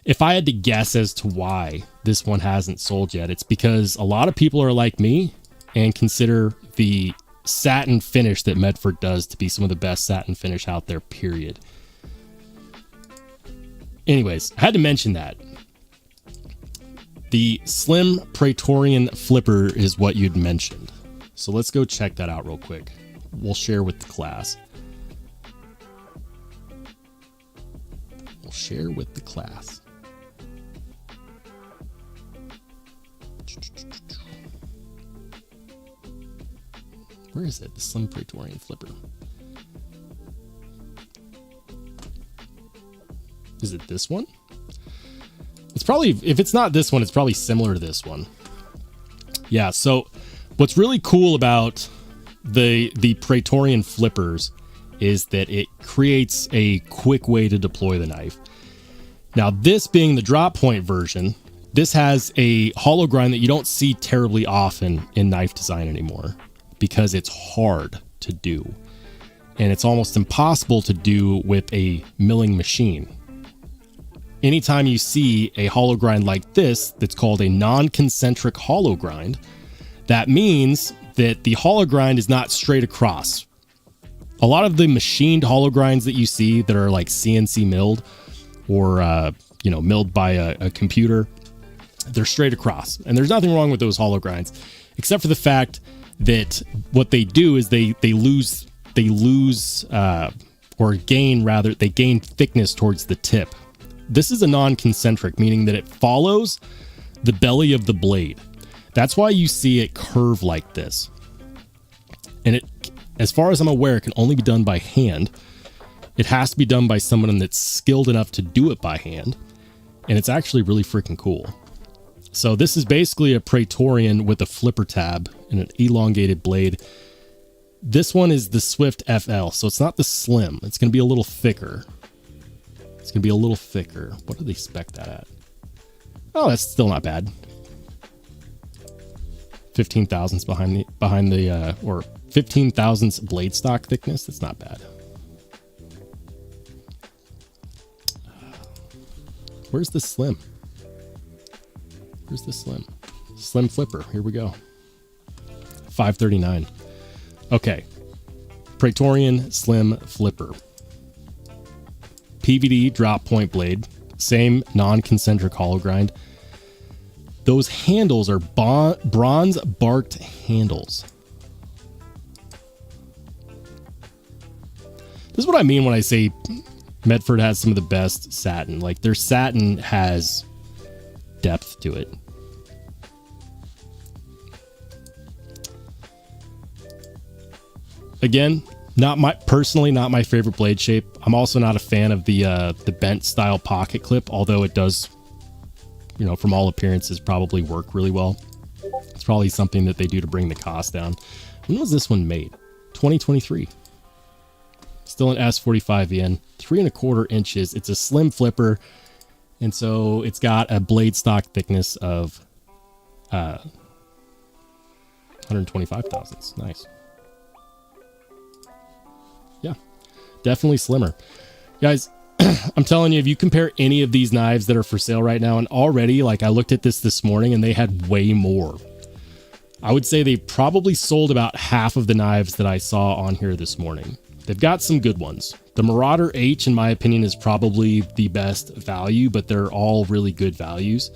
If I had to guess as to why this one hasn't sold yet, it's because a lot of people are like me and consider the satin finish that Medford does to be some of the best satin finish out there, period. Anyways, I had to mention that. The Slim Praetorian Flipper is what you'd mentioned. So let's go check that out real quick. We'll share with the class. Share with the class. Where is it? The Slim Praetorian Flipper. Is it this one? It's probably, if it's not this one, it's probably similar to this one. Yeah, so what's really cool about the Praetorian Flippers is that it creates a quick way to deploy the knife. Now, this being the drop point version, this has a hollow grind that you don't see terribly often in knife design anymore because it's hard to do. And it's almost impossible to do with a milling machine. Anytime you see a hollow grind like this, that's called a non-concentric hollow grind, that means that the hollow grind is not straight across. A lot of the machined hollow grinds that you see that are like CNC milled or, milled by a computer, they're straight across. And there's nothing wrong with those hollow grinds, except for the fact that what they do is they gain thickness towards the tip. This is a non-concentric, meaning that it follows the belly of the blade. That's why you see it curve like this. And it, as far as I'm aware, it can only be done by hand. It has to be done by someone that's skilled enough to do it by hand. And it's actually really freaking cool. So this is basically a Praetorian with a flipper tab and an elongated blade. This one is the Swift FL, so it's not the Slim. It's going to be a little thicker. It's going to be a little thicker. What do they spec that at? Oh, that's still not bad. 15 thousandths behind the or 15 thousandths blade stock thickness. That's not bad. Where's the slim? Where's the slim? Slim flipper. Here we go. $539. Okay. Praetorian slim flipper. PVD drop point blade. Same non-concentric hollow grind. Those handles are bronze barked handles. This is what I mean when I say Medford has some of the best satin. Like, their satin has depth to it. Again, not my favorite blade shape. I'm also not a fan of the bent style pocket clip, although it does, you know, from all appearances, probably work really well. It's probably something that they do to bring the cost down. When was this one made? 2023. Still an S45VN, 3¼ inches. It's a slim flipper, and so it's got a blade stock thickness of 125 thousandths. Nice. Yeah, definitely slimmer. Guys, I'm telling you, if you compare any of these knives that are for sale right now, and already, like, I looked at this morning and they had way more. I would say they probably sold about half of the knives that I saw on here this morning. They've got some good ones. The Marauder H, in my opinion, is probably the best value, but they're all really good values.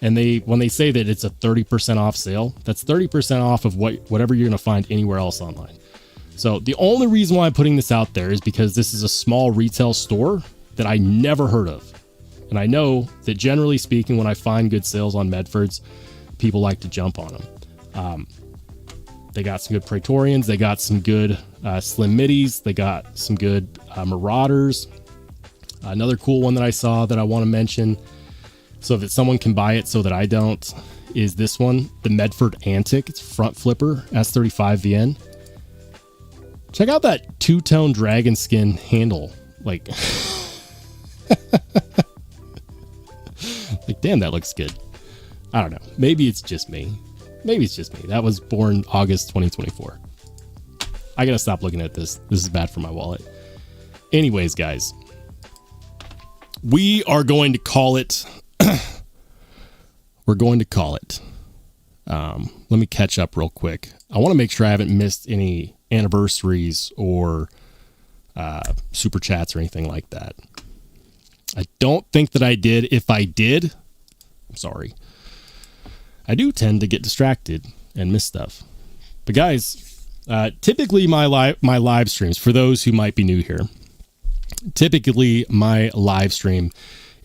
And when they say that it's a 30% off sale, that's 30% off of whatever you're going to find anywhere else online. So the only reason why I'm putting this out there is because this is a small retail store that I never heard of. And I know that generally speaking, when I find good sales on Medfords, people like to jump on them. They got some good Praetorians. They got some good slim middies. They got some good Marauders. Another cool one that I saw that I want to mention, so that someone can buy it so that I don't, is this one, the Medford Antic. It's front flipper, S35VN. Check out that two-tone dragon skin handle. Like, like, damn, that looks good. I don't know. Maybe it's just me. Maybe it's just me. That was born August 2024. I gotta stop looking at this. This is bad for my wallet. Anyways, guys, we are going to call it. We're going to call it. Let me catch up real quick. I want to make sure I haven't missed any anniversaries or super chats or anything like that. I don't think that I did. If I did, I'm sorry. I do tend to get distracted and miss stuff. But guys, typically my live streams, for those who might be new here, typically my live stream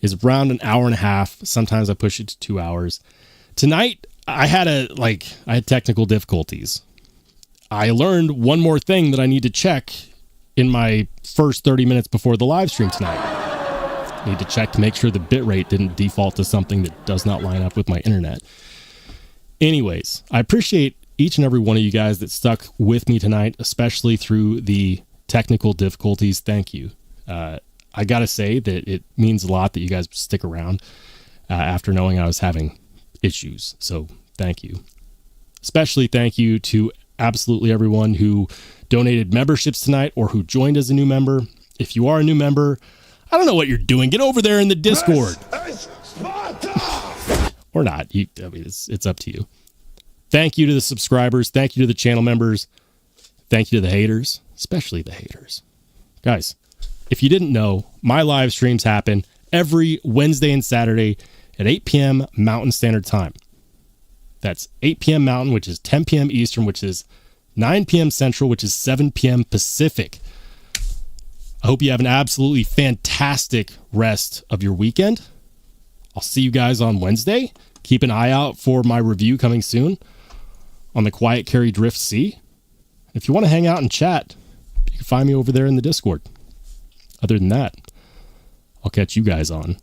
is around an hour and a half. Sometimes I push it to 2 hours. Tonight, I had technical difficulties. I learned one more thing that I need to check in my first 30 minutes before the live stream tonight. I need to check to make sure the bitrate didn't default to something that does not line up with my internet. Anyways, I appreciate each and every one of you guys that stuck with me tonight, especially through the technical difficulties. Thank you. I gotta say that it means a lot that you guys stick around after knowing I was having issues. So thank you. Especially thank you to absolutely everyone who donated memberships tonight or who joined as a new member. If you are a new member, I don't know what you're doing. Get over there in the Discord. Or not. I mean, it's up to you. Thank you to the subscribers. Thank you to the channel members. Thank you to the haters, especially the haters. Guys, if you didn't know, my live streams happen every Wednesday and Saturday at 8 p.m. Mountain Standard Time. That's 8 p.m. Mountain, which is 10 p.m. Eastern, which is 9 p.m. Central, which is 7 p.m. Pacific. I hope you have an absolutely fantastic rest of your weekend. I'll see you guys on Wednesday. Keep an eye out for my review coming soon on the Quiet Carry Drift C. If you want to hang out and chat, you can find me over there in the Discord. Other than that, I'll catch you guys on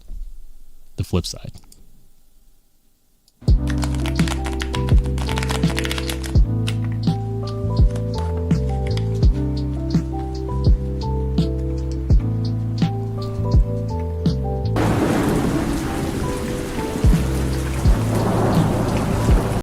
the flip side.